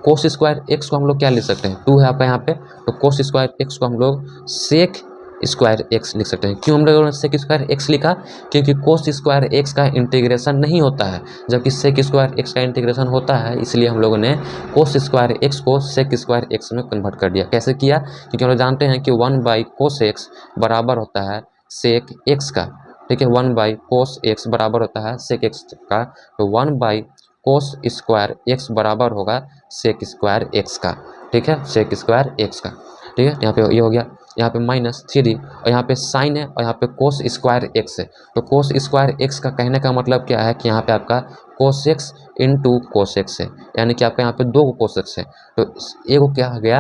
कोस स्क्वायर एक्स को हम लोग क्या लिख सकते हैं, 2 है आपका यहाँ पे, तो कोस स्क्वायर एक्स को हम लोग सेक स्क्वायर एक्स लिख सकते हैं। क्यों हम लोगों ने सेक स्क्वायर एक्स लिखा, क्योंकि कोस स्क्वायर एक्स का इंटीग्रेशन नहीं होता है, जबकि सेक स्क्वायर एक्स का इंटीग्रेशन होता है, इसलिए हम लोगों ने कोस स्क्वायर एक्स को सेक स्क्वायर एक्स में कन्वर्ट कर दिया। कैसे किया, क्योंकि हम लोग जानते हैं कि 1 बाई कोस एक्स बराबर होता है सेक एक्स का, ठीक है। 1 बाई कोस एक्स बराबर होता है सेक एक्स का, तो 1 बाई कोस स्क्वायर एक्स बराबर होगा सेक स्क्वायर एक्स का, ठीक है, सेक स्क्वायर एक्स का, ठीक है। यहाँ पे ये हो गया, यहाँ पे -3 और यहाँ पे साइन है और यहाँ पे कोस स्क्वायर एक्स है। तो कोस स्क्वायर एक्स का कहने का मतलब क्या है कि यहाँ पे आपका cos x into cos x है, यानी कि आपका यहाँ पे 2 कोस एक्स है, तो एगो क्या हो गया,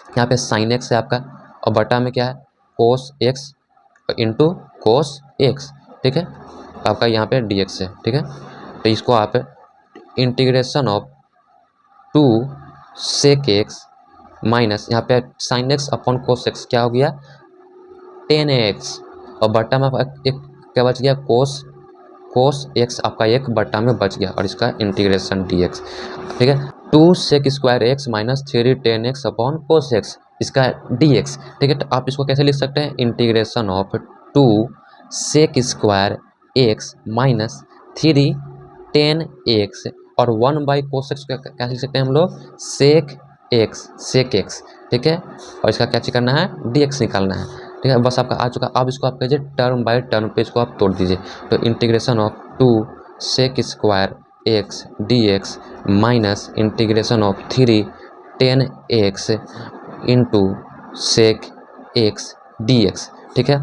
यहाँ पे साइन एक्स है आपका, और बटा में क्या है cos x into cos x, ठीक है। आपका यहाँ पे dx है, ठीक है। तो इसको आप integration of 2 sec x minus यहाँ पे sine x upon cos x क्या हो गया 10x, और बट्टा में एक क्या बच गया कोस कोस एक्स आपका एक बट्टा में बच गया, और इसका इंटीग्रेशन dx, ठीक है। 2 sec square x minus 3 10x upon cos x, इसका dx, ठीक है। तो आप इसको कैसे लिख सकते हैं, integration of 2 sec square x minus 3 10x और 1 बाई कोस एक्स क्या लिख सकते हैं हम लोग, सेक एक्स, ठीक है। और इसका क्या करना है, dx निकालना है, ठीक है। बस आपका आ चुका। अब इसको आप कीजिए टर्म बाय टर्म पे इसको आप तोड़ दीजिए, तो integration of 2 sec square x dx minus integration of 3 10x into sec x dx, ठीक है।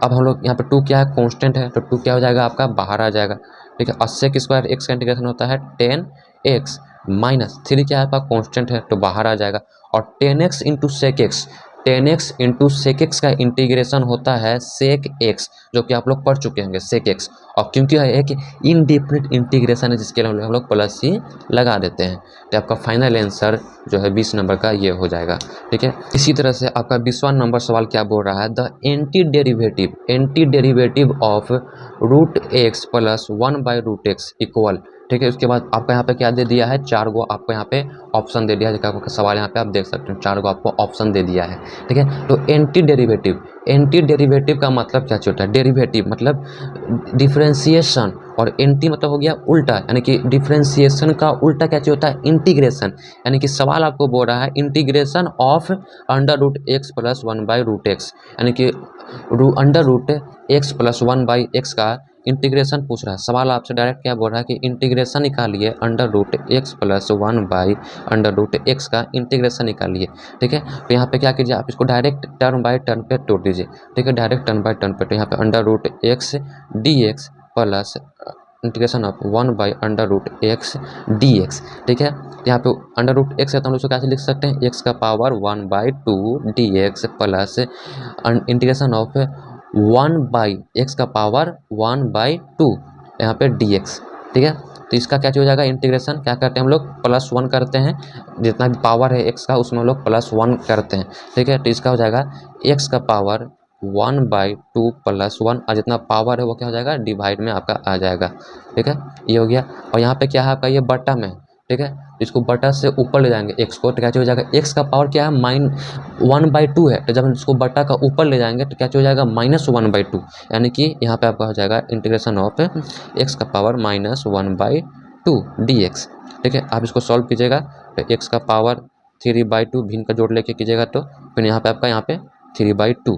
अब हम लोग यहाँ पे 2 क्या है, कांस्टेंट है, तो 2 क्या हो जाएगा आपका बाहर आ जाएगा, ठीक है। और सेक स्क्वायर एक्स का इंटीग्रेशन होता है 10x माइनस 3 क्या है आपका कांस्टेंट है, तो बाहर आ जाएगा, और 10x into sec x, 10x into sec x का इंटीग्रेशन होता है सेक एक्स, जो कि आप लोग पढ़ चुके होंगे सेक एक्स, और क्योंकि एक इनडिफरेंट इंटीग्रेशन है जिसके लिए हम लोग प्लस सी लगा देते हैं, तो आपका फाइनल आंसर जो है 20 नंबर का ये हो जाएगा, ठीक है। इसी तरह से आपका 20वां नंबर सवाल क्या बोल रहा है, the anti derivative of root x plus 1 by root x equal, ठीक है। उसके बाद आपका यहाँ पे क्या दे दिया है, 4 गो आपको यहाँ पे ऑप्शन दे दिया है, आपका सवाल यहाँ पे आप देख सकते हैं 4 गो आपको ऑप्शन दे दिया है, ठीक है। तो एंटी डेरिवेटिव का मतलब क्या होता है, डेरिवेटिव मतलब डिफ्रेंसिएशन, और एंटी मतलब हो गया उल्टा, यानी कि डिफ्रेंसिएशन का उल्टा क्या होता है, इंटीग्रेशन, यानी कि सवाल आपको बोल रहा है integration of under root x plus 1 by root x, यानी कि under root x plus 1 by x का इंटीग्रेशन पूछ रहा है। सवाल आपसे डायरेक्ट क्या बोल रहा है कि इंटीग्रेशन निकालिए under root x plus 1 by under root x का इंटीग्रेशन निकालिए, ठीक है। तो यहाँ पे क्या कीजिए, आप इसको डायरेक्ट टर्म बाय टर्म पे तोड़ दीजिए, ठीक है, डायरेक्ट टर्म बाय टर्म पे। तो यहाँ पे under root x dx plus integration of 1 by under root x dx, ठीक है। यहाँ पे अंडर रूट एक्स है तो हम लोग कैसे लिख सकते हैं, एक्स का power 1 by 2 dx plus integration of 1 by x का पावर 1 बाई 2 यहाँ पे dx, ठीक है। तो इसका क्या हो जाएगा, इंटीग्रेशन क्या करते हैं हम लोग +1 करते हैं, जितना भी पावर है एक्स का उसमें हम लोग +1 करते हैं, ठीक है। तो इसका हो जाएगा एक्स का पावर 1 बाई 2 +1, और जितना पावर है वो क्या हो जाएगा डिवाइड में आपका आ जाएगा, ठीक है, ये हो गया। और यहाँ पे क्या है आपका ये बट्टा में, ठीक है। इसको बटा से ऊपर ले जाएंगे x को, तो क्या हो जाएगा, x का पावर क्या है, -1/2 है, तो जब हम इसको बटा का ऊपर ले जाएंगे तो क्या हो जाएगा, -1/2, यानी कि यहाँ पे आपका हो जाएगा इंटीग्रेशन ऑफ x का पावर -1/2 dx। ठीक है, आप इसको सॉल्व कीजिएगा तो x का पावर 3/2 भिन्न का जोड़ लेके कीजिएगा, तो फिर यहाँ पे आपका यहाँ पे 3/2,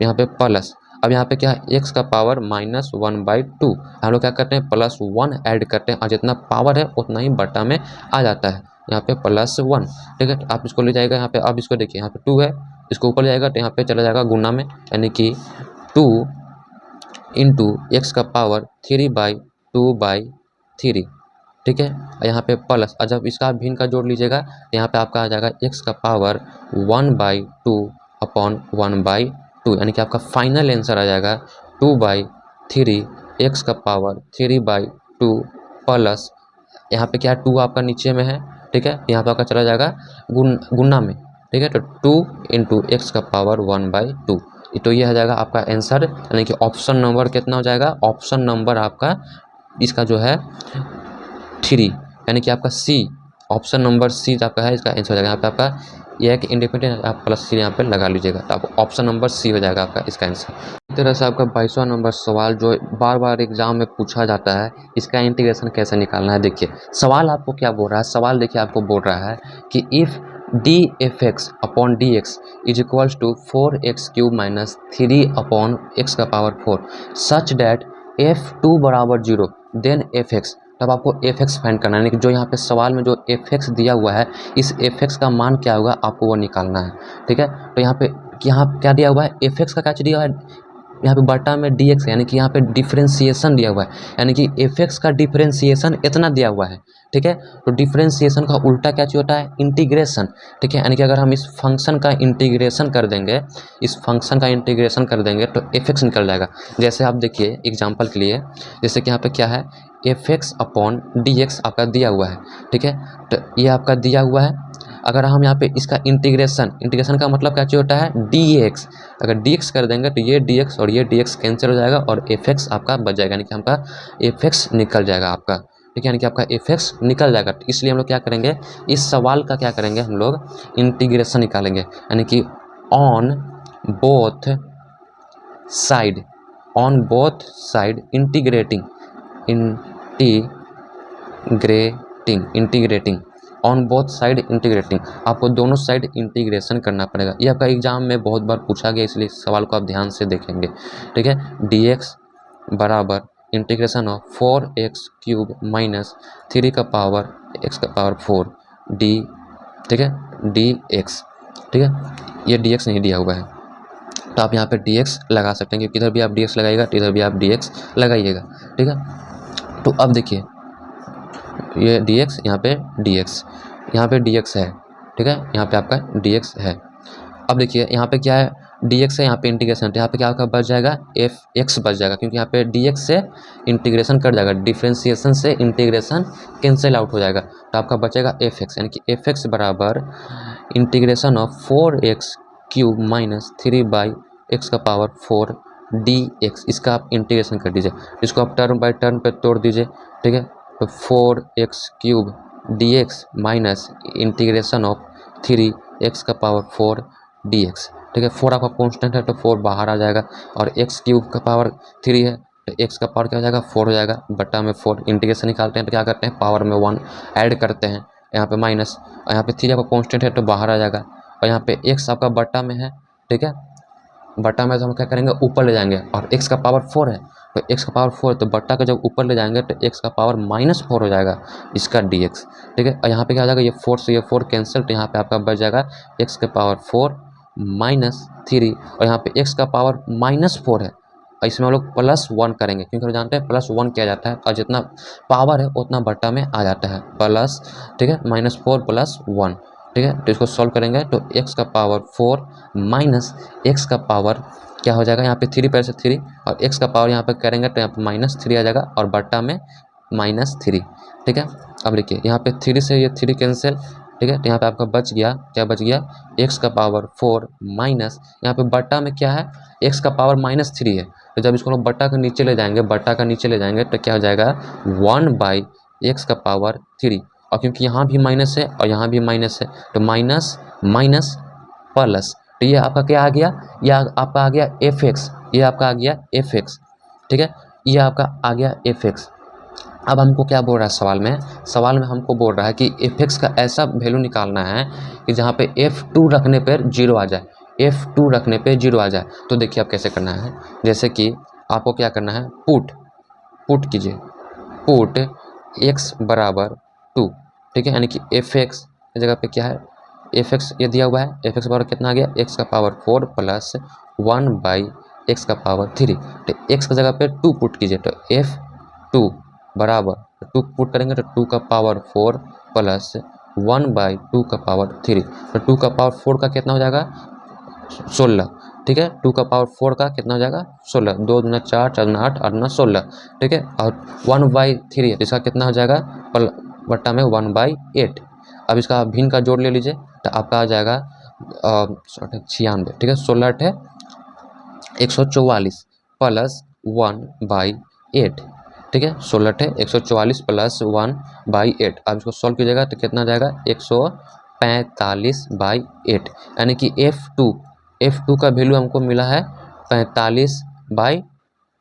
यहाँ पे प्लस, अब यहाँ पे क्या है, x का पावर -1/2, हम लोग क्या करते हैं, +1 ऐड करते हैं और जितना पावर है उतना ही बटा में आ जाता है, यहाँ पे +1। ठीक है, तो आप इसको ले जाएगा यहाँ पे, अब इसको देखिए यहाँ पे 2 है, इसको ऊपर ले जाएगा तो यहाँ पे चला जाएगा गुना में, यानी कि 2 इंटू एक्स का पावर 3/2/3। ठीक है, यहाँ पे प्लस, और जब इसका भिन्न का जोड़ लीजिएगा तो यहाँ पे आपका आ जाएगा x का पावर 1/2/1/2, यानी कि आपका फाइनल आंसर आ जाएगा 2/3 x का पावर 3/2 प्लस, यहाँ पे क्या 2 आपका नीचे में है, ठीक है, यहाँ पे आपका चला जाएगा गुना में, ठीक है, तो 2 इंटू एक्स का पावर 1/2, तो ये आ जाएगा आपका आंसर, यानी कि ऑप्शन नंबर कितना हो जाएगा, ऑप्शन नंबर आपका इसका जो है 3, यानी कि आपका सी, ऑप्शन नंबर सी आपका है, इसका आंसर हो जाएगा। यहाँ पे आपका ये है कि इंडिपेंडेंट, आप +3 यहाँ पे लगा लीजिएगा, तो आप ऑप्शन नंबर सी हो जाएगा आपका इसका आंसर। इस तरह से आपका 22वां नंबर सवाल जो बार बार एग्जाम में पूछा जाता है, इसका इंटीग्रेशन कैसे निकालना है। देखिए सवाल आपको क्या बोल रहा है, सवाल देखिए आपको बोल रहा है कि if dfx upon dx is equals to 4x³ minus 3/x का पावर 4 सच डैट f2 बराबर 0 देन fx, तब आपको fx फाइंड करना है, यानी कि जो यहाँ पे सवाल में जो fx दिया हुआ है, इस fx का मान क्या होगा आपको वो निकालना है। ठीक है, तो यहाँ क्या दिया हुआ है, fx का क्या दिया हुआ है, यहाँ पे बटा में dx, यानी कि यहाँ पे डिफरेंशिएशन दिया हुआ है, यानी कि fx का डिफरेंशिएशन इतना दिया हुआ है। ठीक है, तो डिफरेंशिएशन का उल्टा क्या चीज़ होता है, इंटीग्रेशन। ठीक है, यानी कि अगर हम इस फंक्शन का इंटीग्रेशन कर देंगे, इस फंक्शन का इंटीग्रेशन कर देंगे तो fx निकल जाएगा। जैसे आप देखिए एग्जांपल के लिए, जैसे कि यहाँ पे क्या है, fx अपॉन dx आपका दिया हुआ है। ठीक है, तो ये आपका दिया हुआ है, अगर हम यहाँ पे इसका इंटीग्रेशन का मतलब क्या चीज़ होता है, dx, अगर dx कर देंगे तो ये dx और ये dx कैंसिल हो जाएगा और fx आपका बच जाएगा, यानी कि आपका fx निकल जाएगा आपका। ठीक है, यानी कि आपका fx निकल जाएगा, तो इसलिए हम लोग क्या करेंगे, इस सवाल का क्या करेंगे, हम लोग इंटीग्रेशन निकालेंगे, यानी कि on both side integrating on both side integrating, आपको दोनों साइड इंटीग्रेशन करना पड़ेगा। ये आपका एग्जाम में बहुत बार पूछा गया, इसलिए इस सवाल को आप ध्यान से देखेंगे। ठीक है, dx बराबर इंटीग्रेशन ऑफ 4x³ माइनस 3 का पावर x का पावर 4 d, ठीक है, dx। ठीक है, ये dx नहीं दिया हुआ है, तो आप यहाँ पे dx लगा सकते हैं, क्योंकि इधर भी आप dx लगाइएगा तो इधर भी आप dx लगाइएगा। ठीक है, तो अब देखिए ये dx, यहाँ पे dx है। ठीक है, यहाँ पे आपका dx है। अब देखिए यहाँ पे क्या है, dx है, यहाँ पे इंटीग्रेशन, तो यहाँ पे क्या आपका बच जाएगा, fx बच जाएगा, क्योंकि यहाँ पे dx से इंटीग्रेशन कट जाएगा, डिफ्रेंशिएशन से इंटीग्रेशन कैंसिल आउट हो जाएगा, तो आपका बचेगा fx, यानी कि fx बराबर integration of 4x³ minus 3/x का पावर 4 dx, इसका आप इंटीग्रेशन कर दीजिए, इसको आप टर्म बाय टर्म पे तोड़ दीजिए। ठीक है, तो 4x³ dx minus integration of 3x का पावर 4 dx। ठीक है, 4 आपका कांस्टेंट है तो 4 बाहर आ जाएगा, और x³ का पावर 3 है तो x का पावर क्या हो जाएगा, 4 हो जाएगा, बट्टा में 4, इंटीग्रेशन निकालते हैं तो क्या करते हैं, पावर में 1 ऐड करते हैं, यहाँ पे माइनस, और यहाँ पे 3 आपका कांस्टेंट है तो बाहर आ जाएगा, और यहाँ पे x आपका बट्टा में है। ठीक है, बट्टा में तो हम क्या करेंगे, ऊपर ले जाएंगे, और x का पावर 4 है तो x का पावर 4, तो बट्टा का जब ऊपर ले जाएंगे तो x का पावर -4 हो जाएगा इसका dx। ठीक है, और यहाँ पे क्या हो जाएगा, ये 4 से ये 4 कैंसिल, तो यहाँ पे आपका बच जाएगा x के पावर 4 -3, और यहाँ पे x का पावर -4 है, और इसमें हम लोग +1 करेंगे, क्योंकि हम जानते हैं +1 किया जाता है, और जितना पावर है उतना बट्टा में आ जाता है प्लस। ठीक है, -4 + 1। ठीक है, तो इसको सॉल्व करेंगे तो x का पावर 4 माइनस x का पावर क्या हो जाएगा, यहाँ पे 3 पर से 3, और x का पावर यहाँ पे करेंगे तो यहाँ पे -3 आ जाएगा, और बट्टा में -3। ठीक है, अब देखिए यहाँ पे 3 से ये 3 कैंसिल। ठीक है, तो यहाँ पे आपका बच गया, क्या बच गया, x का पावर 4 माइनस, यहाँ पे बट्टा में क्या है, x का पावर -3 है, तो जब इसको हम बट्टा का नीचे ले जाएंगे, तो क्या हो जाएगा 1/x का पावर 3, और क्योंकि यहाँ भी माइनस है और यहाँ भी माइनस है तो माइनस माइनस प्लस, तो ये आपका क्या आ गया, ये आपका आ गया एफ एक्स, ये आपका आ गया एफ एक्स, ठीक है, ये आपका आ गया एफ एक्स। अब हमको क्या बोल रहा है सवाल में, सवाल में हमको बोल रहा है कि एफ एक्स का ऐसा वैल्यू निकालना है कि जहाँ पे F2 रखने पर 0 आ जाए, F2 रखने पे 0 आ जाए। तो देखिए आप कैसे करना है, जैसे कि आपको क्या करना है, पुट कीजिए, पुट x बराबर 2, ठीक है, यानी कि एफ एक्स की जगह पे क्या है, एफ एक्स ये दिया हुआ है, एफ एक्स बराबर कितना आ गया, x का पावर 4 प्लस 1 बाई एक्स का पावर 3, तो x की जगह पे 2 पुट कीजिए, तो F2 बराबर 2 पुट करेंगे तो 2 का पावर 4 प्लस 1 बाई 2 का पावर 3, तो 2 का पावर 4 का कितना हो जाएगा 16, ठीक है, 2 का पावर 4 का कितना हो जाएगा 16, 2 दूना 4, 4 दूना 8, 8 दूना 16, ठीक है, और 1 बाई 3 है, इसका कितना हो जाएगा बट्टा में 1 बाई 8। अब इसका भिन्न का जोड़ ले लीजिए तो आपका आ जाएगा 96, ठीक है, 16 है 144 प्लस 1 बाई 8, ठीक है, 16 है 144 प्लस 1 बाई 8। अब इसको सॉल्व कीजिएगा तो कितना जाएगा 145 बाई 8, यानी कि F2 का वैल्यू हमको मिला है 45 बाई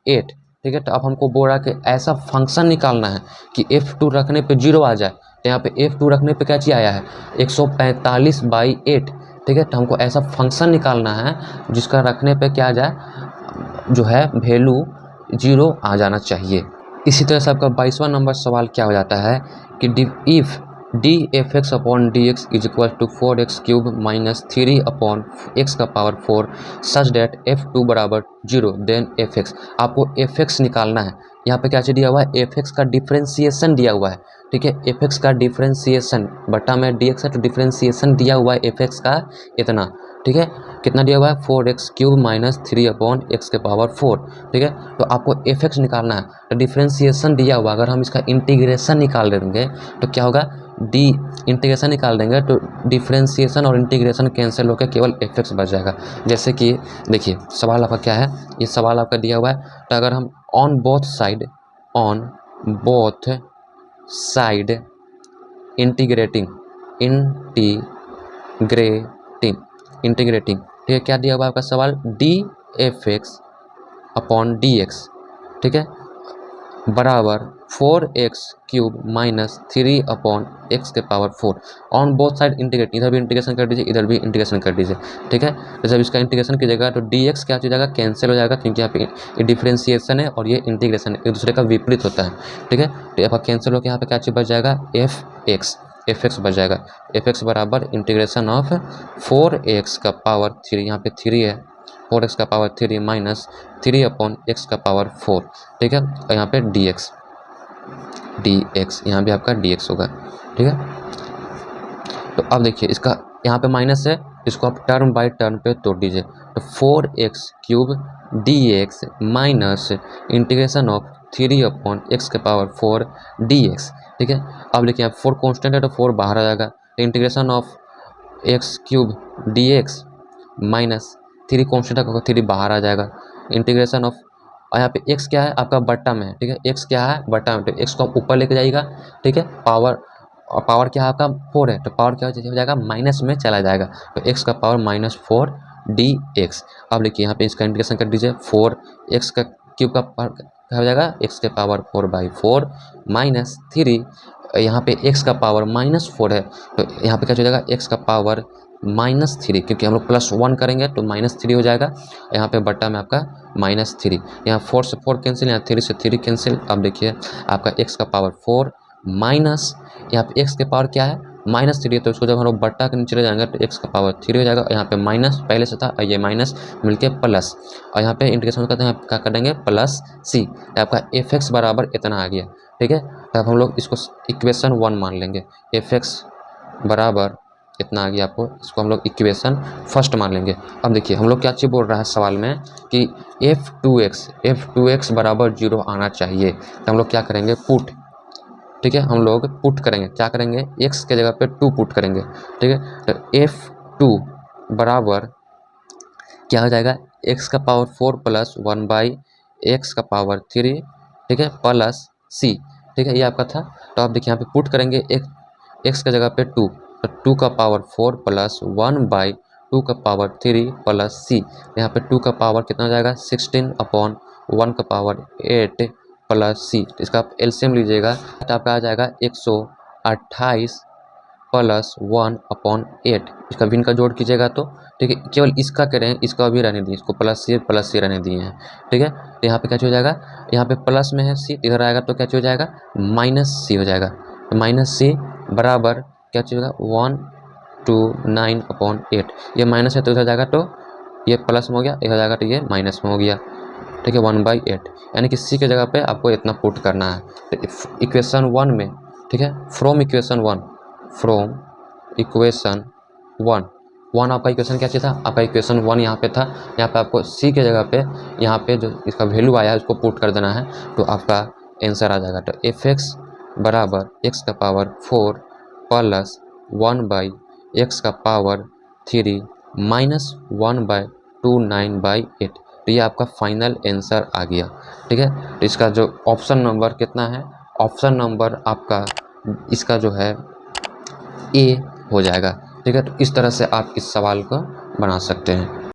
8, ठीक है। तो अब हमको बोल रहा है कि ऐसा फंक्शन निकालना है कि F2 रखने पे 0 आ जाए, तो यहाँ पे F2 रखने पे क्या चीज़ आया है 145 बाई 8, ठीक है, तो हमको ऐसा फंक्शन निकालना है जिसका रखने पे क्या आ जाए, जो है वैल्यू 0 आ जाना चाहिए। इसी तरह से आपका 22वां नंबर सवाल क्या हो जाता है कि if d f x upon d x is equal to 4x cube minus 3 upon x का पावर 4 सच डेट F2 बराबर 0 देन एफ एक्स। आपको एफ एक्स निकालना है, यहाँ पे क्या चीज़ दिया हुआ है, एफ एक्स का डिफ्रेंसिएशन दिया हुआ है, ठीक है, एफ एक्स का डिफ्रेंसिएशन बटा में डी एक्स है, तो डिफ्रेंसिएशन दिया हुआ है एफ एक्स का इतना, ठीक है, कितना दिया हुआ है 4x cube minus 3 upon x के पावर 4, ठीक है, तो आपको एफ एक्स निकालना है, तो डिफ्रेंसिएशन दिया हुआ, अगर हम इसका इंटीग्रेशन निकाल देंगे तो क्या होगा, डी इंटीग्रेशन निकाल देंगे तो डिफ्रेंसिएशन और इंटीग्रेशन कैंसिल होकर केवल एफ एक्स बच जाएगा। जैसे कि देखिए सवाल आपका क्या है, ये सवाल आपका दिया हुआ है, तो अगर हम ऑन बोथ साइड इंटीग्रेटिंग ठीक है, क्या दिया हुआ है आपका सवाल, d f x upon d x, ठीक है, बराबर 4x cube minus 3 upon x के power 4 on both side integrate, इधर भी इंटीग्रेशन कर दीजिए इधर भी इंटीग्रेशन कर दीजिए, ठीक है, तो जब इसका इंटीग्रेशन कीजिएगा तो dx क्या हो जाएगा, कैंसिल हो जाएगा, क्योंकि यहाँ पे ये डिफ्रेंसिएशन है और ये इंटीग्रेशन एक दूसरे का विपरीत होता है, ठीक है, तो आपका कैंसिल होकर यहाँ पे क्या चीज़ बच जाएगा, एफ एक्स बच जाएगा, एफ एक्स बराबर इंटीग्रेशन ऑफ 4x का पावर 3, यहाँ पे 3 है, 4x का पावर 3 माइनस 3 अपॉन एक्स का पावर 4, ठीक है, और यहाँ पे dx यहाँ भी आपका dx होगा, ठीक है। तो अब देखिए इसका यहाँ पे माइनस है, इसको आप टर्म बाय टर्म पे तोड़ दीजिए, तो 4x cube dx minus integration of 3 upon x के पावर 4 dx, ठीक है। अब देखिए यहाँ 4 कॉन्स्टेंट है तो 4 बाहर आ जाएगा, तो integration of x cube dx minus 3 constant है, 3 बाहर आ जाएगा, इंटीग्रेशन ऑफ, और यहाँ पे x क्या है आपका बट्टा में है, ठीक है, x क्या है बट्टा में, तो x को आप ऊपर लेके जाइएगा, ठीक है, पावर, और पावर क्या है आपका 4 है, तो पावर क्या हो जाएगा माइनस में चला जाएगा, तो x का पावर -4 dx। अब देखिए यहाँ पे इसका इंटीग्रेशन कर दीजिए, 4x का क्यूब का पावर क्या हो जाएगा, x के पावर 4/4 माइनस 3, यहाँ पे x का पावर -4 है, तो यहाँ पे क्या हो जाएगा x का पावर -3, क्योंकि हम लोग +1 करेंगे तो -3 हो जाएगा, यहाँ पे बट्टा में आपका -3, यहाँ 4 से 4 कैंसिल, यहाँ 3 से 3 कैंसिल। अब देखिए आपका x का पावर 4 माइनस, यहाँ पे x के पावर क्या है -3 है, तो इसको जब हम लोग बट्टा के नीचे ले जाएंगे तो x का पावर 3 हो जाएगा, यहाँ पे माइनस पहले से था और ये माइनस मिलके प्लस, और यहाँ पे इंटीग्रेशन करते हैं क्या कर देंगे +c, आपका एफ एक्स बराबर इतना आ गया, ठीक है। तो अब हम लोग इसको इक्वेशन 1 मान लेंगे, एफ एक्स बराबर इतना आ गया, आपको इसको हम लोग इक्वेशन फर्स्ट मान लेंगे। अब देखिए हम लोग क्या चीज़ बोल रहा है सवाल में कि F2x बराबर 0 आना चाहिए, तो हम लोग क्या करेंगे पुट, ठीक है, हम लोग पुट करेंगे, क्या करेंगे x के जगह पे 2 पुट करेंगे, ठीक है, तो F2 बराबर क्या हो जाएगा, x का पावर 4 प्लस 1 बाई एक्स का पावर 3, ठीक है, प्लस c, ठीक है, ये आपका था। तो आप देखिए यहाँ पे पुट करेंगे एक्स की जगह पे 2, तो 2 का पावर 4 प्लस 1/2 का पावर 3 प्लस सी, यहाँ पे 2 का पावर कितना हो जाएगा 16/1 का पावर 8 प्लस सी। इसका आप एलसीएम लीजिएगा तो आपका आ जाएगा 128 प्लस 1/8। इसका भिन्न का जोड़ कीजिएगा तो ठीक है, केवल इसका कह रहे हैं, इसका भी रहने दिए, इसको प्लस सी रहने दिए हैं। ठीक है, तो यहाँ पे क्या चीज़ हो जाएगा, यहाँ पे प्लस में है सी, इधर आएगा तो क्या चीज़ हो जाएगा माइनस सी हो जाएगा। तो माइनस सी बराबर क्या चीज़ होगा 129/8। ये माइनस है तो इधर जाएगा तो ये प्लस में हो गया, इधर जाएगा तो ये माइनस में हो गया। ठीक है, 1/8 यानी कि सी की जगह पे आपको इतना पुट करना है। तो इक्वेशन 1 में, ठीक है, फ्रॉम इक्वेशन 1 आपका इक्वेशन क्या चाहिए था, आपका इक्वेशन 1 यहाँ पे था, यहाँ पे आपको सी के जगह पे यहाँ पे जो इसका वैल्यू आया है उसको पुट कर देना है, तो आपका आंसर आ जाएगा। तो एफ एक्स बराबर एक्स का पावर 4 प्लस 1/x का पावर 3 माइनस 1/29/8। तो ये आपका फाइनल आंसर आ गया। ठीक है, तो इसका जो ऑप्शन नंबर कितना है, ऑप्शन नंबर आपका इसका जो है ए हो जाएगा। ठीक है, तो इस तरह से आप इस सवाल को बना सकते हैं।